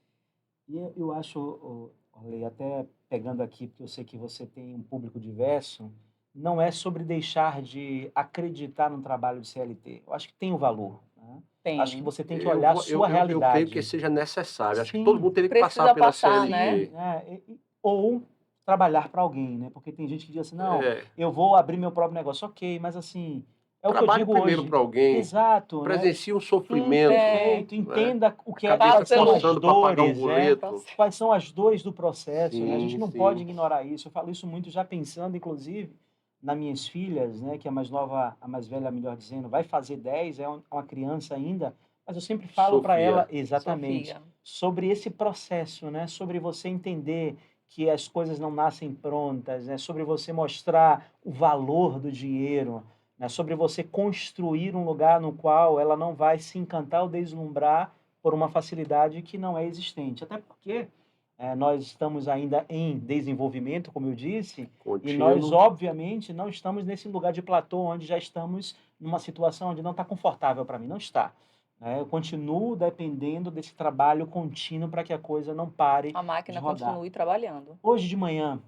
E eu acho, Orley, até pegando aqui, porque eu sei que você tem um público diverso, não é sobre deixar de acreditar no trabalho de CLT. Eu acho que tem o valor, né? Acho que Tem, você tem que olhar a sua Eu creio que realidade. seja necessário. Acho que todo Sim, mundo teria que passar precisa pela passar, né. sim, CLT. ou trabalhar para alguém, né? Porque tem gente que diz assim, não, É, eu vou abrir meu próprio negócio, ok, mas assim, é o que eu trabalhe digo primeiro hoje. para alguém, Exato, né? presencie um Sim, sofrimento, É, perfeito. né? Entenda o A que é, cabeça quais passe são pelo as coçando para pagar um dores, né? boleto. processo. Quais são as dores do processo, né? A gente Sim, não pode sim. ignorar isso. Eu falo isso muito já pensando, inclusive, nas minhas filhas, né? Que a mais nova, a mais velha, melhor dizendo, vai fazer 10, é uma criança ainda, mas eu sempre falo para ela Sofia. exatamente Sofia. sobre esse processo, né? Sobre você entender que as coisas não nascem prontas, né? Sobre você mostrar o valor do dinheiro, né? Sobre você construir um lugar no qual ela não vai se encantar ou deslumbrar por uma facilidade que não é existente. Até porque nós estamos ainda em desenvolvimento, como eu disse, e nós, Contínuo. obviamente, não estamos nesse lugar de platô onde já estamos numa situação onde não está confortável para mim. Não está. Né? Eu continuo dependendo desse trabalho contínuo para que a coisa não pare A de máquina rodar. continue trabalhando. Hoje de manhã,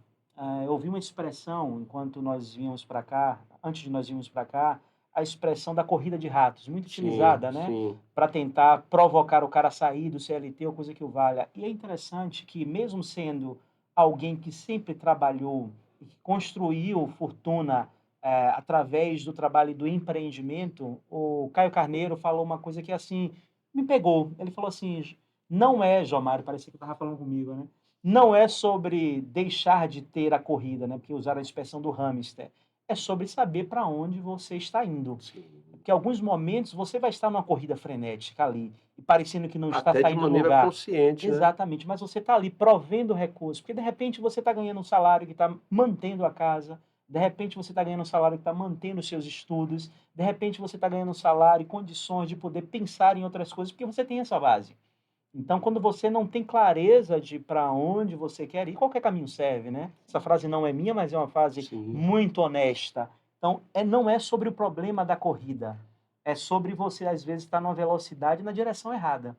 eu ouvi uma expressão, enquanto nós vínhamos para cá, antes de nós virmos para cá, a expressão da corrida de ratos, muito Sim, utilizada, né, sim. para tentar provocar o cara a sair do CLT ou coisa que o valha. E é interessante que, mesmo sendo alguém que sempre trabalhou e que construiu fortuna através do trabalho e do empreendimento, o Caio Carneiro falou uma coisa que, assim, me pegou. Ele falou assim, não é, Jomário, parecia que estava falando comigo, né? Não é sobre deixar de ter a corrida, né? Porque usaram a expressão do hamster. É sobre saber para onde você está indo. Sim. Porque em alguns momentos você vai estar numa corrida frenética ali, e parecendo que não está Até de saindo do maneira lugar. consciente, né? Exatamente, mas você está ali provendo recursos, porque de repente você está ganhando um salário que está mantendo a casa, de repente você está ganhando um salário que está mantendo os seus estudos, de repente você está ganhando um salário e condições de poder pensar em outras coisas, porque você tem essa base. Então, quando você não tem clareza de para onde você quer ir, qualquer caminho serve, né? Essa frase não é minha, mas é uma frase Sim. muito honesta. Então, não é sobre o problema da corrida, é sobre você, às vezes, estar numa velocidade na direção errada.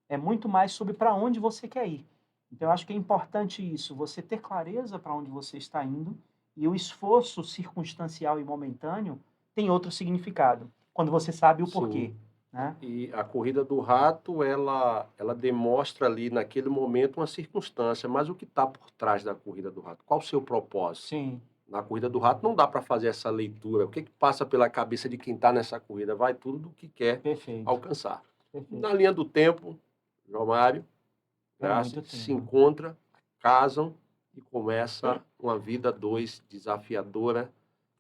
É muito mais sobre para onde você quer ir. Então, eu acho que é importante isso, você ter clareza para onde você está indo, e o esforço circunstancial e momentâneo tem outro significado, quando você sabe o Sim. porquê, né? E a corrida do rato, ela demonstra ali naquele momento uma circunstância, mas o que está por trás da corrida do rato? Qual o seu propósito? Sim, Na corrida do rato não dá para fazer essa leitura. O que passa pela cabeça de quem está nessa corrida? Vai tudo do que quer perfeito, alcançar. perfeito. Na linha do tempo, João Mário, É Graça, muito se tempo. encontram, casam e começa uma vida a dois desafiadora.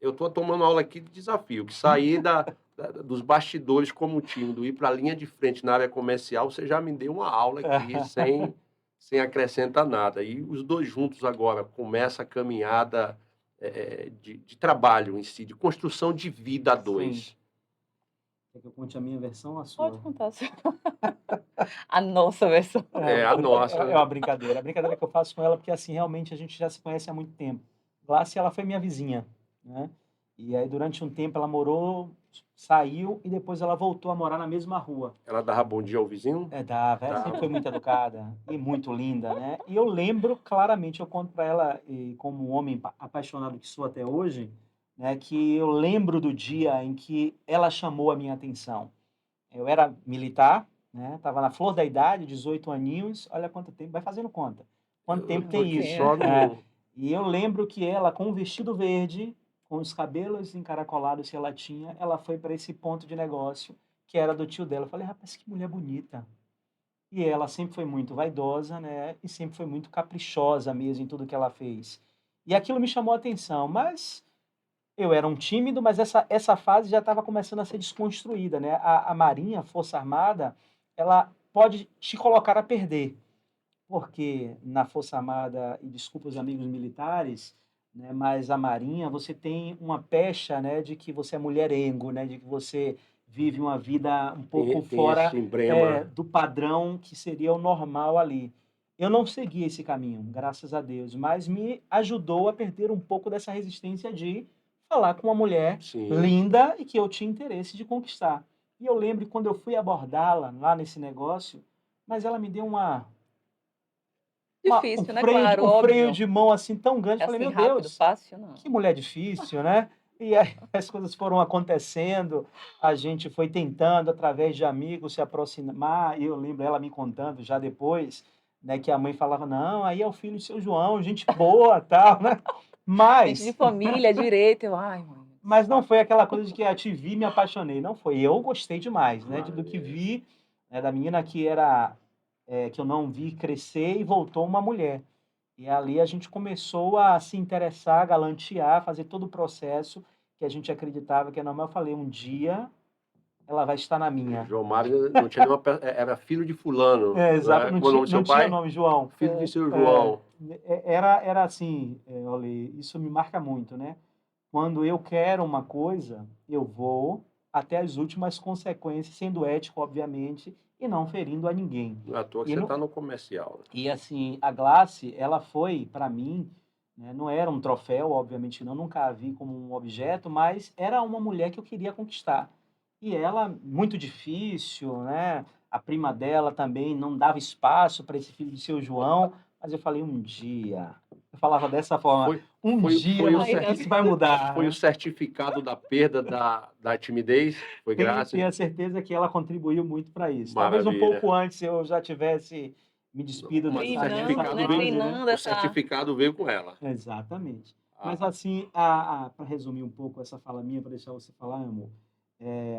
Eu estou tomando aula aqui de desafio, que sair dos bastidores como tímido, ir para a linha de frente na área comercial, você já me deu uma aula aqui sem acrescentar nada. E os dois juntos agora começa a caminhada de trabalho em si, de construção de vida a dois. Sim. Quer que eu conte a minha versão ou a Pode sua? contar a sua. A nossa versão. É a nossa, É né? uma brincadeira. A brincadeira que eu faço com ela, porque assim, realmente a gente já se conhece há muito tempo. Glácia, ela foi minha vizinha, né? E aí, durante um tempo, ela morou, saiu e depois ela voltou a morar na mesma rua. Ela dava bom dia ao vizinho? Dava, ela sempre foi muito educada e muito linda, né? E eu lembro claramente, eu conto para ela, e como um homem apaixonado que sou até hoje, né, que eu lembro do dia em que ela chamou a minha atenção. Eu era militar, né? Tava na flor da idade, 18 aninhos. Olha quanto tempo, vai fazendo conta. Quanto tempo Eu tô tem aqui isso? só no... E eu lembro que ela, com um vestido verde, com os cabelos encaracolados que ela tinha, ela foi para esse ponto de negócio que era do tio dela. Eu falei, rapaz, que mulher bonita. E ela sempre foi muito vaidosa, né? E sempre foi muito caprichosa mesmo em tudo que ela fez. E aquilo me chamou a atenção, mas eu era um tímido, mas essa fase já estava começando a ser desconstruída, né? A Marinha, a Força Armada, ela pode te colocar a perder, porque na Força Armada, e desculpa os amigos militares, né, mas a Marinha, você tem uma pecha, né, de que você é mulherengo, né, de que você vive uma vida um pouco Tem esse fora emblema. do padrão que seria o normal ali. Eu não segui esse caminho, graças a Deus, mas me ajudou a perder um pouco dessa resistência de falar com uma mulher Sim. linda e que eu tinha interesse de conquistar. E eu lembro quando eu fui abordá-la lá nesse negócio, mas ela me deu Difícil, né? Claro, um freio óbvio. de mão assim tão grande. É Falei, assim, meu rápido, Deus, fácil, não. que mulher difícil, né? E aí as coisas foram acontecendo, a gente foi tentando, através de amigos, se aproximar. E eu lembro ela me contando já depois, né, que a mãe falava, não, aí é o filho do seu João, gente boa, tal, né? Gente de Mas, família, direito, eu, ai, mãe. mas não foi aquela coisa de que eu te vi e me apaixonei. Não foi. Eu gostei demais, né? Do que vi, né, da menina que era, que eu não vi crescer e voltou uma mulher. E ali a gente começou a se interessar, galantear, fazer todo o processo que a gente acreditava que é normal. Eu falei, um dia ela vai estar na minha. João Mário não tinha nenhuma... Era filho de fulano. Exato, Né? Como é o nome do seu não tinha pai? nome, João. Filho de seu João. Era assim, olha, isso me marca muito, né? Quando eu quero uma coisa, eu vou até as últimas consequências, sendo ético, obviamente, e não ferindo a ninguém. Não é à toa que E você no- está no comercial. Né? E assim, a Glace, ela foi, para mim, né, não era um troféu, obviamente não, nunca a vi como um objeto, mas era uma mulher que eu queria conquistar. E ela, muito difícil, né? A prima dela também não dava espaço para esse filho de seu João, mas eu falei, um dia. Eu falava dessa forma, dia isso vai mudar. Foi o certificado da perda da timidez? Foi graça? Tenho a certeza que ela contribuiu muito para isso. Maravilha. Talvez um pouco antes eu já tivesse me despido Mas o dessa certificado, né? fase, Treinando o essa... certificado veio com ela. Exatamente. Ah. Mas assim, para resumir um pouco essa fala minha, para deixar você falar, amor,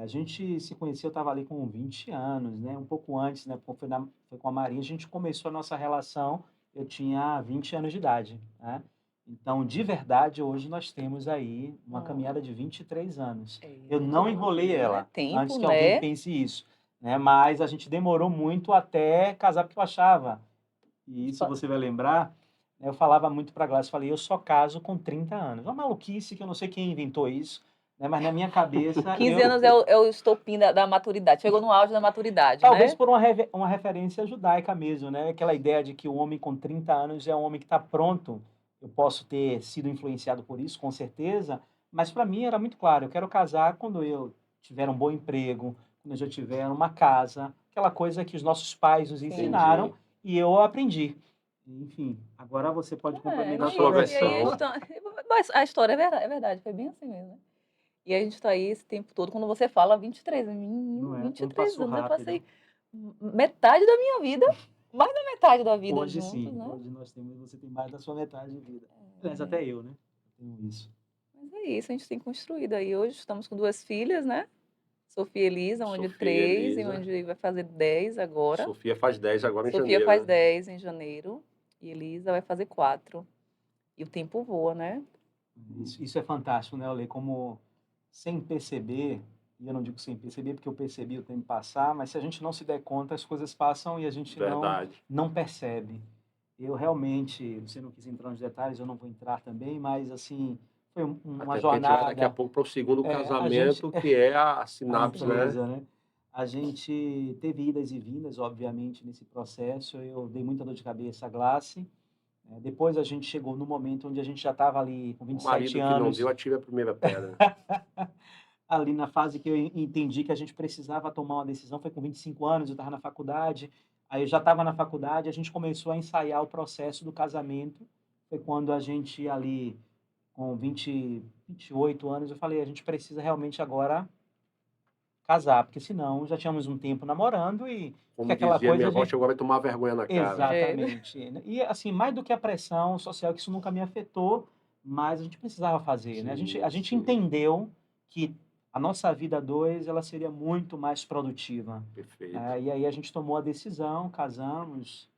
a gente se conheceu, eu estava ali com 20 anos, né? Um pouco antes, né? Porque foi com a Marinha, a gente começou a nossa relação, eu tinha 20 anos de idade, né? Então, de verdade, hoje nós temos aí uma Hum, caminhada de 23 anos. é Eu muito não bom, enrolei não é ela, tempo, antes que alguém né? pense isso, né? Mas a gente demorou muito até casar, porque eu achava, e isso Fa- você vai lembrar, né, eu falava muito para a Glácia, falei, eu só caso com 30 anos. Uma maluquice que eu não sei quem inventou isso, né? Mas na minha cabeça, 15 anos é o estopim da maturidade. Chegou no auge da maturidade, talvez né? por uma referência judaica mesmo, né? Aquela ideia de que o homem com 30 anos é um homem que está pronto. Eu posso ter sido influenciado por isso, com certeza, mas para mim era muito claro, eu quero casar quando eu tiver um bom emprego, quando eu já tiver uma casa, aquela coisa que os nossos pais nos Sim. ensinaram Entendi. e eu aprendi. Enfim, agora você pode É complementar A a sua sua isso. E aí a versão. versão. história, mas a história é verdade, foi bem assim mesmo, né? E a gente tá aí esse tempo todo, quando você fala 23, Não menino, é? O tempo 23 passou anos, eu rápido. passei metade da minha vida, mais da metade da vida Hoje juntos, sim, né? hoje nós temos, você tem mais da sua metade de vida. Aliás, até eu, né? Eu tenho isso. Mas é isso, a gente tem construído aí. Hoje estamos com 2 filhas, né? Sofia e Elisa, uma de Sofia e 3 e uma Elisa. de vai fazer 10 agora. Sofia faz 10 agora em Sofia faz janeiro, né? 10 em janeiro e Elisa vai fazer 4. E o tempo voa, né? Isso é fantástico, né, Ale? Como sem perceber, e eu não digo sem perceber porque eu percebi o tempo passar, mas se a gente não se der conta, as coisas passam e a gente Verdade. não percebe. Eu realmente, você não quis entrar nos detalhes, eu não vou entrar também, mas assim, foi uma Até porque a gente vai daqui a jornada. pouco para o segundo A gente, casamento, que é a a sinapse, né? Sim. empresa, né? A gente teve idas e vindas, obviamente, nesse processo. Eu dei muita dor de cabeça à Glace. Depois a gente chegou no momento onde a gente já estava ali com O 27 marido que não deu, anos, atire a primeira pedra. ali na fase que eu entendi que a gente precisava tomar uma decisão. Foi com 25 anos, eu estava na faculdade. Aí eu já estava na faculdade, a gente começou a ensaiar o processo do casamento. Foi quando a gente ali, com 28 anos, eu falei, a gente precisa realmente agora casar, porque senão já tínhamos um tempo namorando e fica Como aquela dizia coisa minha avó, de... chegou a tomar vergonha na cara. É. Exatamente, né? E assim, mais do que a pressão social, que isso nunca me afetou, mas a gente precisava fazer, né? A Sim, gente sim, entendeu que a nossa vida a dois, ela seria muito mais produtiva, perfeito. né? E aí a gente tomou a decisão, casamos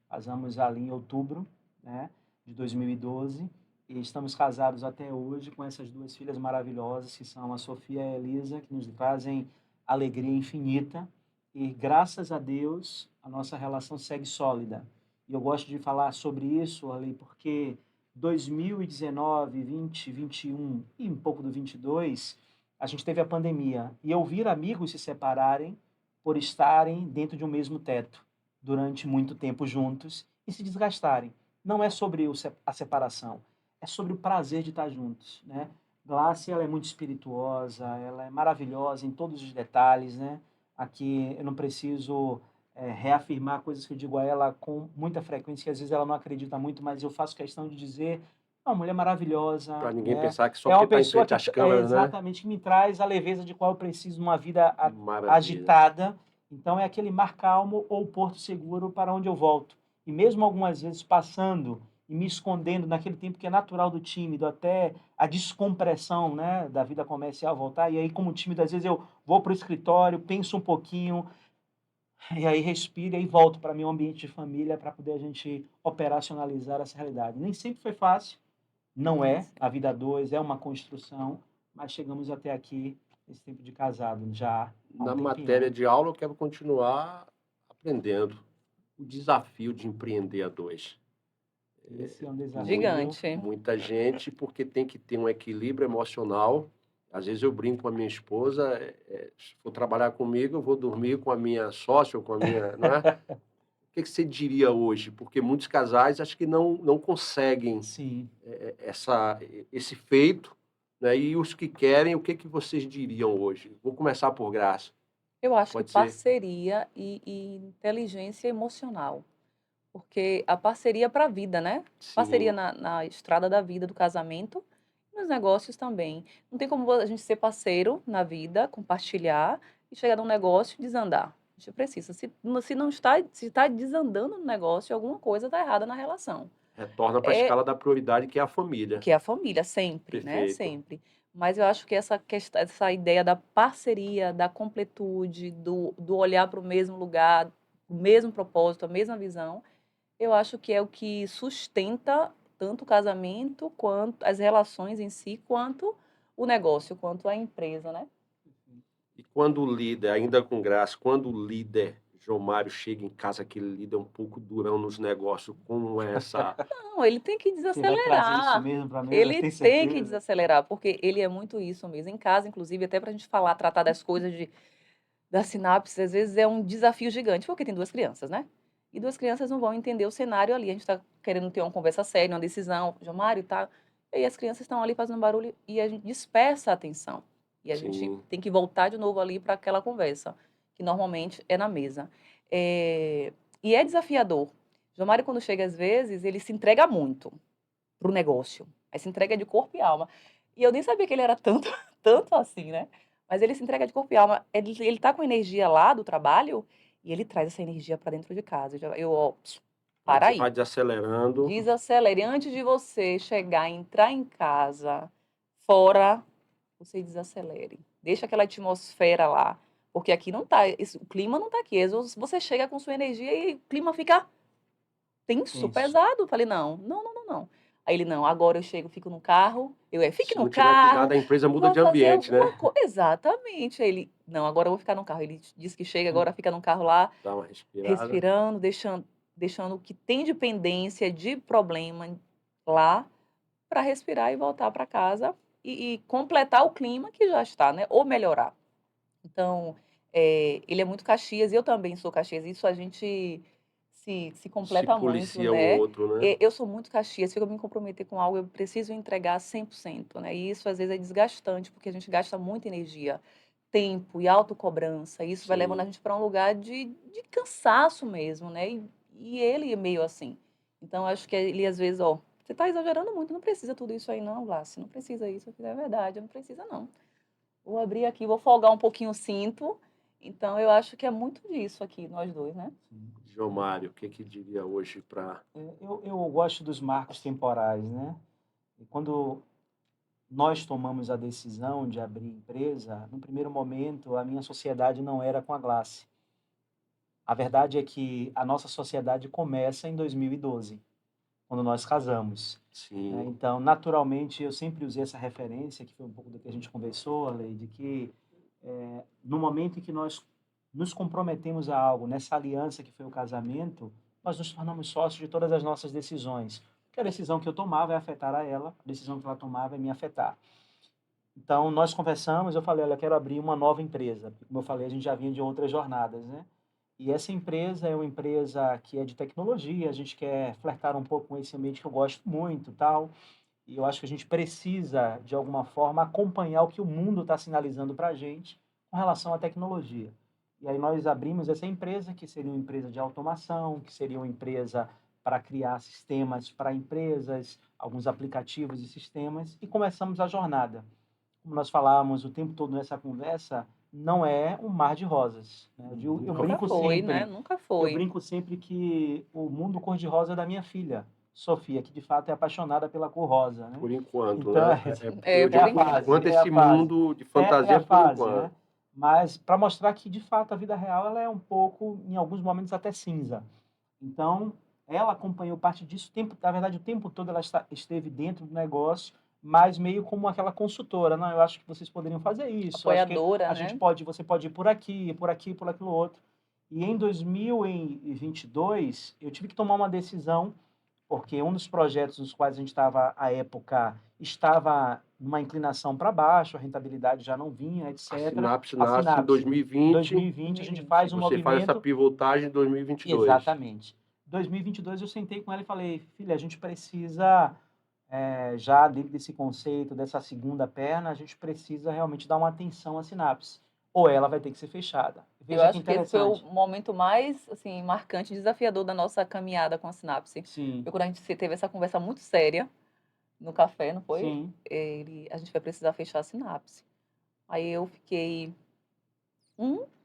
ali em outubro, né, de 2012, e estamos casados até hoje com essas duas filhas maravilhosas, que são a Sofia e a Elisa, que nos trazem alegria infinita, e graças a Deus, a nossa relação segue sólida. E eu gosto de falar sobre isso, Ali, porque 2019, 20, 21 e um pouco do 22, a gente teve a pandemia. E eu vi amigos se separarem por estarem dentro de um mesmo teto durante muito tempo juntos e se desgastarem. Não é sobre a separação, é sobre o prazer de estar juntos, né? Glácia, ela é muito espirituosa, ela é maravilhosa em todos os detalhes, né? Aqui eu não preciso reafirmar coisas que eu digo a ela com muita frequência, que às vezes ela não acredita muito, mas eu faço questão de dizer, é uma mulher maravilhosa, Para ninguém né? pensar que só É porque uma está em pessoa frente que às é câmeras, né? exatamente que me traz a leveza de qual eu preciso numa vida Maravilha. agitada. Então é aquele mar calmo ou porto seguro para onde eu volto. E mesmo algumas vezes passando e me escondendo naquele tempo que é natural do tímido, até a descompressão, né, da vida comercial voltar. E aí, como tímido, às vezes eu vou para o escritório, penso um pouquinho, e aí respiro e aí volto para meu ambiente de família para poder a gente operacionalizar essa realidade. Nem sempre foi fácil, não é. A vida a dois é uma construção, mas chegamos até aqui, esse tempo de casado, já há um Na tempinho, matéria né? de aula, eu quero continuar aprendendo. O desafio de empreender a dois. Esse é um desafio. Gigante. Muita gente, porque tem que ter um equilíbrio emocional. Às vezes eu brinco com a minha esposa, se for trabalhar comigo, eu vou dormir com a minha sócia ou com a minha, não é? O que você diria hoje? Porque muitos casais acho que não conseguem Sim. esse feito, né? E os que querem, o que vocês diriam hoje? Vou começar por Graça. Eu acho que Pode ser? parceria e inteligência emocional. Porque a parceria para a vida, né? Parceria Sim, na estrada da vida, do casamento, e nos negócios também. Não tem como a gente ser parceiro na vida, compartilhar e chegar num negócio e desandar. A gente precisa. Se não está, se está desandando no negócio, alguma coisa está errada na relação. retorna para a É escala da prioridade, que é a família. que é a família, sempre, né? Perfeito. Sempre. Mas eu acho que essa questão, essa ideia da parceria, da completude, do olhar para o mesmo lugar, o mesmo propósito, a mesma visão, eu acho que é o que sustenta tanto o casamento, quanto as relações em si, quanto o negócio, quanto a empresa, né? E quando o líder, ainda com graça, quando o líder João Mário chega em casa, aquele líder um pouco durão nos negócios, como é essa... Não, ele tem que Você vai trazer isso desacelerar. mesmo para a mesa, Ele tem tem que certeza? desacelerar, porque ele é muito isso mesmo. Em casa, inclusive, até para a gente falar, tratar das coisas da sinapse, às vezes é um desafio gigante, porque tem duas crianças, né? E duas crianças não vão entender o cenário ali. A gente está querendo ter uma conversa séria, uma decisão, João Mário e tal. E aí as crianças estão ali fazendo barulho e a gente dispersa a atenção. E a gente Sim, tem que voltar de novo ali para aquela conversa, que normalmente é na mesa. E é desafiador. João Mário, quando chega às vezes, ele se entrega muito pro negócio. Aí se entrega de corpo e alma. E eu nem sabia que ele era tanto, tanto assim, né? Mas ele se entrega de corpo e alma. Ele tá com energia lá do trabalho e ele traz essa energia para dentro de casa. Ó, aí para você aí. vai desacelerando, Desacelere. Antes de você chegar, entrar em casa, fora, você desacelere. Deixa aquela atmosfera lá. Porque aqui não tá, o clima não tá aqui. Às vezes você chega com sua energia e o clima fica tenso, Tenso. pesado. Falei, não, não, não, não, não. Aí ele, não, agora eu chego, fico no carro, fique se no não tiver carro, cuidado, a empresa muda vou de fazer ambiente, alguma né? coisa. Exatamente. Aí ele, não, agora eu vou ficar no carro. Ele disse que chega, Hum. agora fica no carro lá, Dá uma respirada. respirando, deixando o que tem de pendência, de problema lá, para respirar e voltar para casa e completar o clima que já está, né? Ou melhorar. Então, ele é muito Caxias e eu também sou Caxias. Isso a gente se Se completa muito, policia um né? outro, né? Eu sou muito Caxias, se eu me comprometer com algo, eu preciso entregar 100%, né? E isso às vezes é desgastante, porque a gente gasta muita energia, tempo e autocobrança. E isso vai levando a Sim. gente para um lugar de cansaço mesmo, né? E ele é meio assim. Então, acho que ele às vezes, ó, você está exagerando muito, não precisa tudo isso aí não, Vlácio, não precisa isso. Eu falei, é verdade, não precisa não. Vou abrir aqui, vou folgar um pouquinho o cinto. Então, eu acho que é muito disso aqui, nós dois, né? Sim. João Mário, o que diria hoje para... Eu gosto dos marcos temporais, né? E quando nós tomamos a decisão de abrir empresa, no primeiro momento, a minha sociedade não era com a Glace. A verdade é que a nossa sociedade começa em 2012, quando nós casamos. Né? Sim, Então, naturalmente, eu sempre usei essa referência, que foi um pouco do que a gente conversou, Ale, de que no momento em que nós nos comprometemos a algo, nessa aliança que foi o casamento, nós nos tornamos sócios de todas as nossas decisões. Porque a decisão que eu tomava vai afetar a ela, a decisão que ela tomava vai me afetar. Então, nós conversamos, eu falei, olha, eu quero abrir uma nova empresa. Como eu falei, a gente já vinha de outras jornadas, né? E essa empresa é uma empresa que é de tecnologia, a gente quer flertar um pouco com esse ambiente que eu gosto muito, tal. E eu acho que a gente precisa, de alguma forma, acompanhar o que o mundo está sinalizando para a gente com relação à tecnologia. E aí nós abrimos essa empresa, que seria uma empresa de automação, que seria uma empresa para criar sistemas para empresas, alguns aplicativos e sistemas, e começamos a jornada. Como nós falávamos o tempo todo nessa conversa, não é um mar de rosas. Né? Eu nunca Nunca brinco foi, né? sempre, Nunca eu foi. brinco sempre que o mundo cor-de-rosa é da minha filha, Sofia, que de fato é apaixonada pela cor rosa, né? por enquanto, Então, né? Eu é Por a digo, por enquanto. fase, enquanto é a esse fase. mundo de É fantasia a é por fase, né? enquanto. Mas para mostrar que, de fato, a vida real ela é um pouco, em alguns momentos, até cinza. Então, ela acompanhou parte disso, na verdade, o tempo todo ela esteve dentro do negócio, mas meio como aquela consultora. Não, eu acho que vocês poderiam fazer isso, eu acho que Apoiadora, a gente né? pode, você pode ir por aqui, por aqui, por aquilo outro. E em 2022, eu tive que tomar uma decisão, porque um dos projetos nos quais a gente estava, à época, estava numa inclinação para baixo, a rentabilidade já não vinha, A etc. Sinapse A nasce em Sinapse. 2020 2020, a gente 2020. faz e um você faz essa movimento. pivotagem em 2022. Exatamente. 2022 eu sentei com ela e falei, filha, a gente precisa, já dentro desse conceito, dessa segunda perna, a gente precisa realmente dar uma atenção à sinapse. Ou ela vai ter que ser fechada. Eu Veja que acho que esse foi o interessante. momento mais, assim, marcante e desafiador da nossa caminhada com a Sinapse. Sim, Foi quando a gente teve essa conversa muito séria no café, não foi? sim. A gente vai precisar fechar a Sinapse. Aí eu fiquei,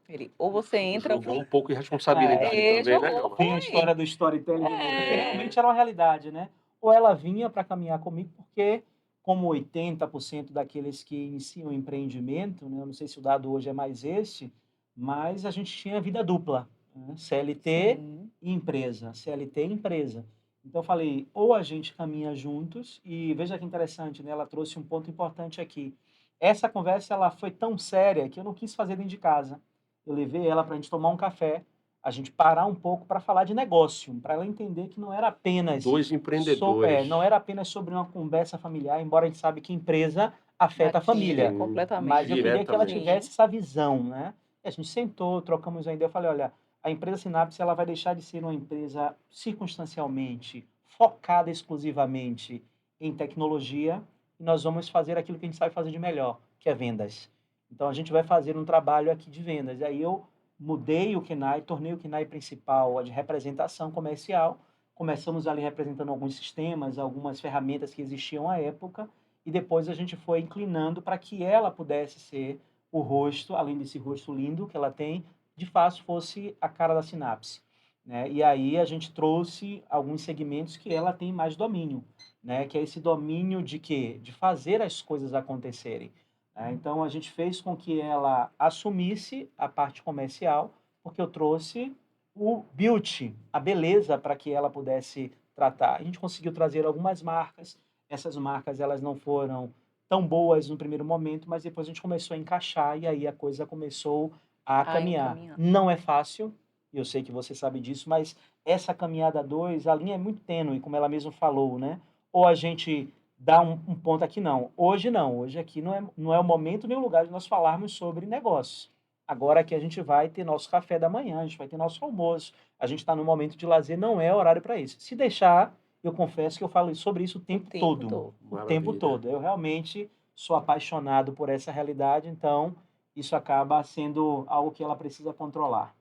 ele, ou você entra, Jogou um pouco de É, responsabilidade também, né, jogou, João? tem a foi. história do storytelling de novo, porque É, realmente era uma realidade, né? Ou ela vinha para caminhar comigo, porque como 80% daqueles que iniciam o empreendimento, né, eu não sei se o dado hoje é mais esse, mas a gente tinha vida dupla, né? CLT sim, e empresa, CLT e empresa. Então eu falei, ou a gente caminha juntos, e veja que interessante, né? Ela trouxe um ponto importante aqui. Essa conversa ela foi tão séria que eu não quis fazer dentro de casa. Eu levei ela para a gente tomar um café, a gente parar um pouco para falar de negócio, para ela entender que não era apenas Dois não empreendedores. era apenas sobre uma conversa familiar, embora a gente sabe que empresa afeta a Atinge família, Sim, mas eu completamente. queria que ela diretamente. tivesse Sim. essa visão, né? E a gente sentou, trocamos uma ideia, eu falei, olha, a empresa Sinapse ela vai deixar de ser uma empresa circunstancialmente focada exclusivamente em tecnologia e nós vamos fazer aquilo que a gente sabe fazer de melhor, que é vendas. Então a gente vai fazer um trabalho aqui de vendas. E aí eu mudei o KNAI, tornei o KNAI principal a de representação comercial. Começamos ali representando alguns sistemas, algumas ferramentas que existiam à época, e depois a gente foi inclinando para que ela pudesse ser o rosto, além desse rosto lindo que ela tem, de fato fosse a cara da Sinapse, né? E aí a gente trouxe alguns segmentos que ela tem mais domínio, né? Que é esse domínio de quê? De fazer as coisas acontecerem, né? Então a gente fez com que ela assumisse a parte comercial, porque eu trouxe o beauty, a beleza para que ela pudesse tratar. A gente conseguiu trazer algumas marcas. Essas marcas elas não foram tão boas no primeiro momento, mas depois a gente começou a encaixar e aí a coisa começou a A caminhar. encaminhar. Não é fácil, eu sei que você sabe disso, mas essa caminhada 2, a linha é muito tênue, como ela mesma falou, né? Ou a gente dá um ponto aqui, não. Hoje não, hoje aqui não é o momento nem o lugar de nós falarmos sobre negócios. Agora aqui a gente vai ter nosso café da manhã, a gente vai ter nosso almoço, a gente está no momento de lazer, não é horário para isso. Se deixar, eu confesso que eu falo sobre isso o O tempo tempo todo. todo. O tempo Maravilha. todo. Eu realmente sou apaixonado por essa realidade, então isso acaba sendo algo que ela precisa controlar.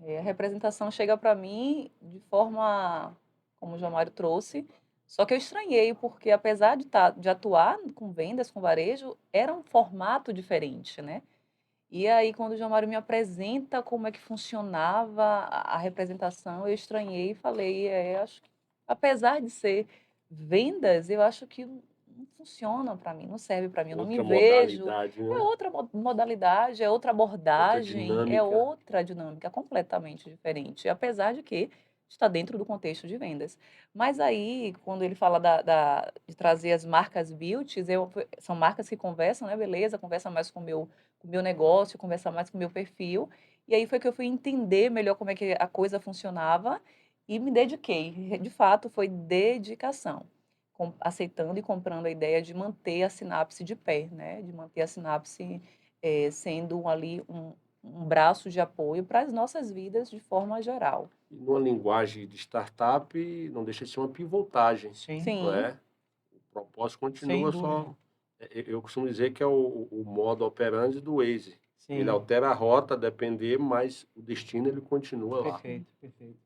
A representação chega para mim de forma, como o João Mário trouxe, só que eu estranhei, porque apesar de atuar com vendas, com varejo, era um formato diferente, né? E aí, quando o João Mário me apresenta como é que funcionava a representação, eu estranhei e falei, acho que, apesar de ser vendas, eu acho que não funciona para mim, não serve para mim, eu não me Outra vejo. modalidade, É né? outra modalidade, é outra Outra abordagem, é dinâmica. outra dinâmica completamente diferente, apesar de que está dentro do contexto de vendas. Mas aí, quando ele fala de trazer as marcas beauties, são marcas que conversam, né? Beleza, conversa mais com o meu negócio, conversar mais com o meu perfil. E aí foi que eu fui entender melhor como é que a coisa funcionava e me dediquei. De fato, foi dedicação. Aceitando e comprando a ideia de manter a sinapse de pé, né? De manter a sinapse sendo ali um braço de apoio para as nossas vidas de forma geral. E numa linguagem de startup, não deixa de ser uma pivotagem, Sim, não Sim, é? O propósito sem continua dúvida. só. Eu costumo dizer que é o modo operandi do Waze. Ele Sim, altera a rota, a depender, mas o destino ele continua lá. perfeito, perfeito.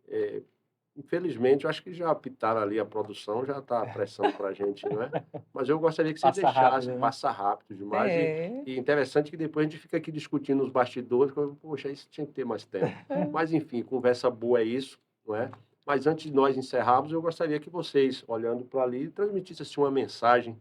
Infelizmente, eu acho que já apitaram ali a produção, já está apressando para a gente, não é? Mas eu gostaria que você Passa deixasse, rápido, né? passa rápido demais. é. E interessante que depois a gente fica aqui discutindo os bastidores, que poxa, isso tinha que ter mais tempo. Mas, enfim, conversa boa é isso, não é? Mas antes de nós encerrarmos, eu gostaria que vocês, olhando para ali, transmitissem assim, uma mensagem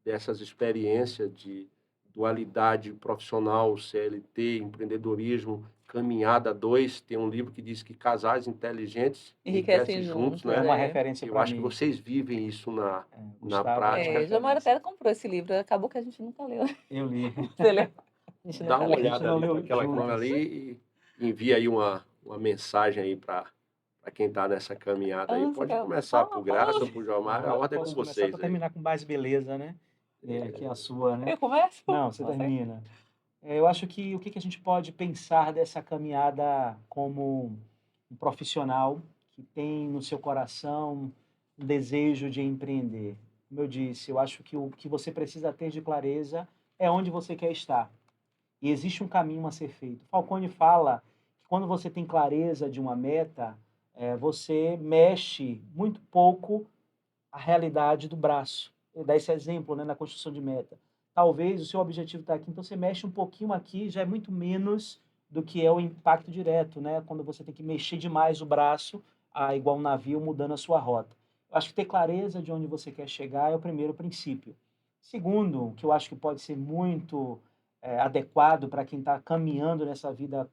dessas experiências de dualidade profissional, CLT, empreendedorismo, Caminhada 2. Tem um livro que diz que casais inteligentes Enriquecem enriquecem juntos, juntos, É né? uma é. referência Eu para acho que mim. vocês vivem isso na Gustavo é uma prática. João referência. até comprou esse livro, acabou que a gente nunca leu. Eu li. Você leu? A gente Dá nunca uma leu. A gente olhada não ali para leu aquela crônica juntos. ali e envia aí uma mensagem aí para quem está nessa caminhada aí. Você Pode quer... começar por Fala, fala. Graça, por Jomar, a Não, ordem é com posso começar para vocês aí. terminar com mais beleza, né? Que é a sua, né? Eu começo? Não, você Você? termina. Eu acho que o que que a gente pode pensar dessa caminhada como um profissional que tem no seu coração um desejo de empreender. Como eu disse, eu acho que o que você precisa ter de clareza é onde você quer estar. E existe um caminho a ser feito. Falcone fala que quando você tem clareza de uma meta, você mexe muito pouco a realidade do braço. Ele dá esse exemplo, né, na construção de meta. Talvez o seu objetivo está aqui, então você mexe um pouquinho aqui, já é muito menos do que é o impacto direto, né? Quando você tem que mexer demais o braço, igual um navio mudando a sua rota. Eu acho que ter clareza de onde você quer chegar é o primeiro princípio. Segundo, que eu acho que pode ser muito adequado para quem está caminhando nessa vida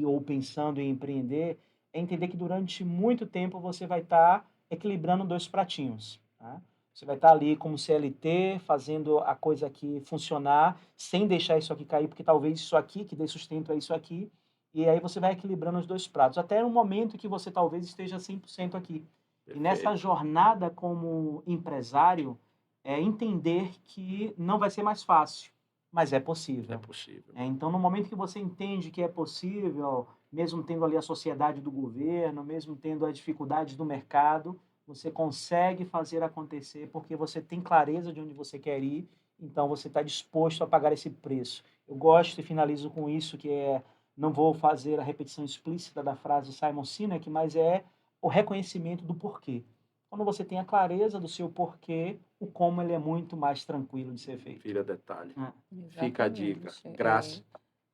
ou pensando em empreender, é entender que durante muito tempo você vai estar equilibrando 2 pratinhos, tá? Você vai estar ali como CLT, fazendo a coisa aqui funcionar, sem deixar isso aqui cair, porque talvez isso aqui que dê sustento a isso aqui, e aí você vai equilibrando os 2 pratos, até no momento que você talvez esteja 100% aqui. E nessa Perfeito. jornada como empresário, é entender que não vai ser mais fácil, mas é É possível. possível. Então, no momento que você entende que é possível, mesmo tendo ali a sociedade do governo, mesmo tendo as dificuldades do mercado, você consegue fazer acontecer porque você tem clareza de onde você quer ir, então você está disposto a pagar esse preço. Eu gosto e finalizo com isso, que é, não vou fazer a repetição explícita da frase de Simon Sinek, mas é o reconhecimento do porquê. Quando você tem a clareza do seu porquê, o como ele é muito mais tranquilo de ser feito. Vira detalhe. Ah, Fica a dica. Exatamente. Graça.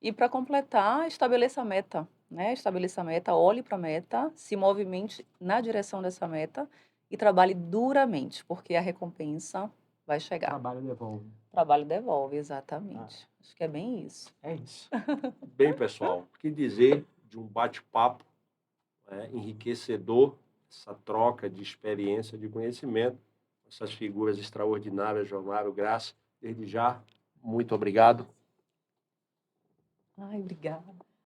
E para completar, estabeleça a meta, né? Estabeleça a meta, olhe para a meta, se movimente na direção dessa meta e trabalhe duramente, porque a recompensa vai chegar. trabalho devolve. O trabalho devolve, exatamente. Acho que é bem isso. É isso. Bem, pessoal, o que dizer de um bate-papo enriquecedor, essa troca de experiência, de conhecimento, essas figuras extraordinárias, Jomário, Graça. Desde já, muito obrigado. Ai, obrigada.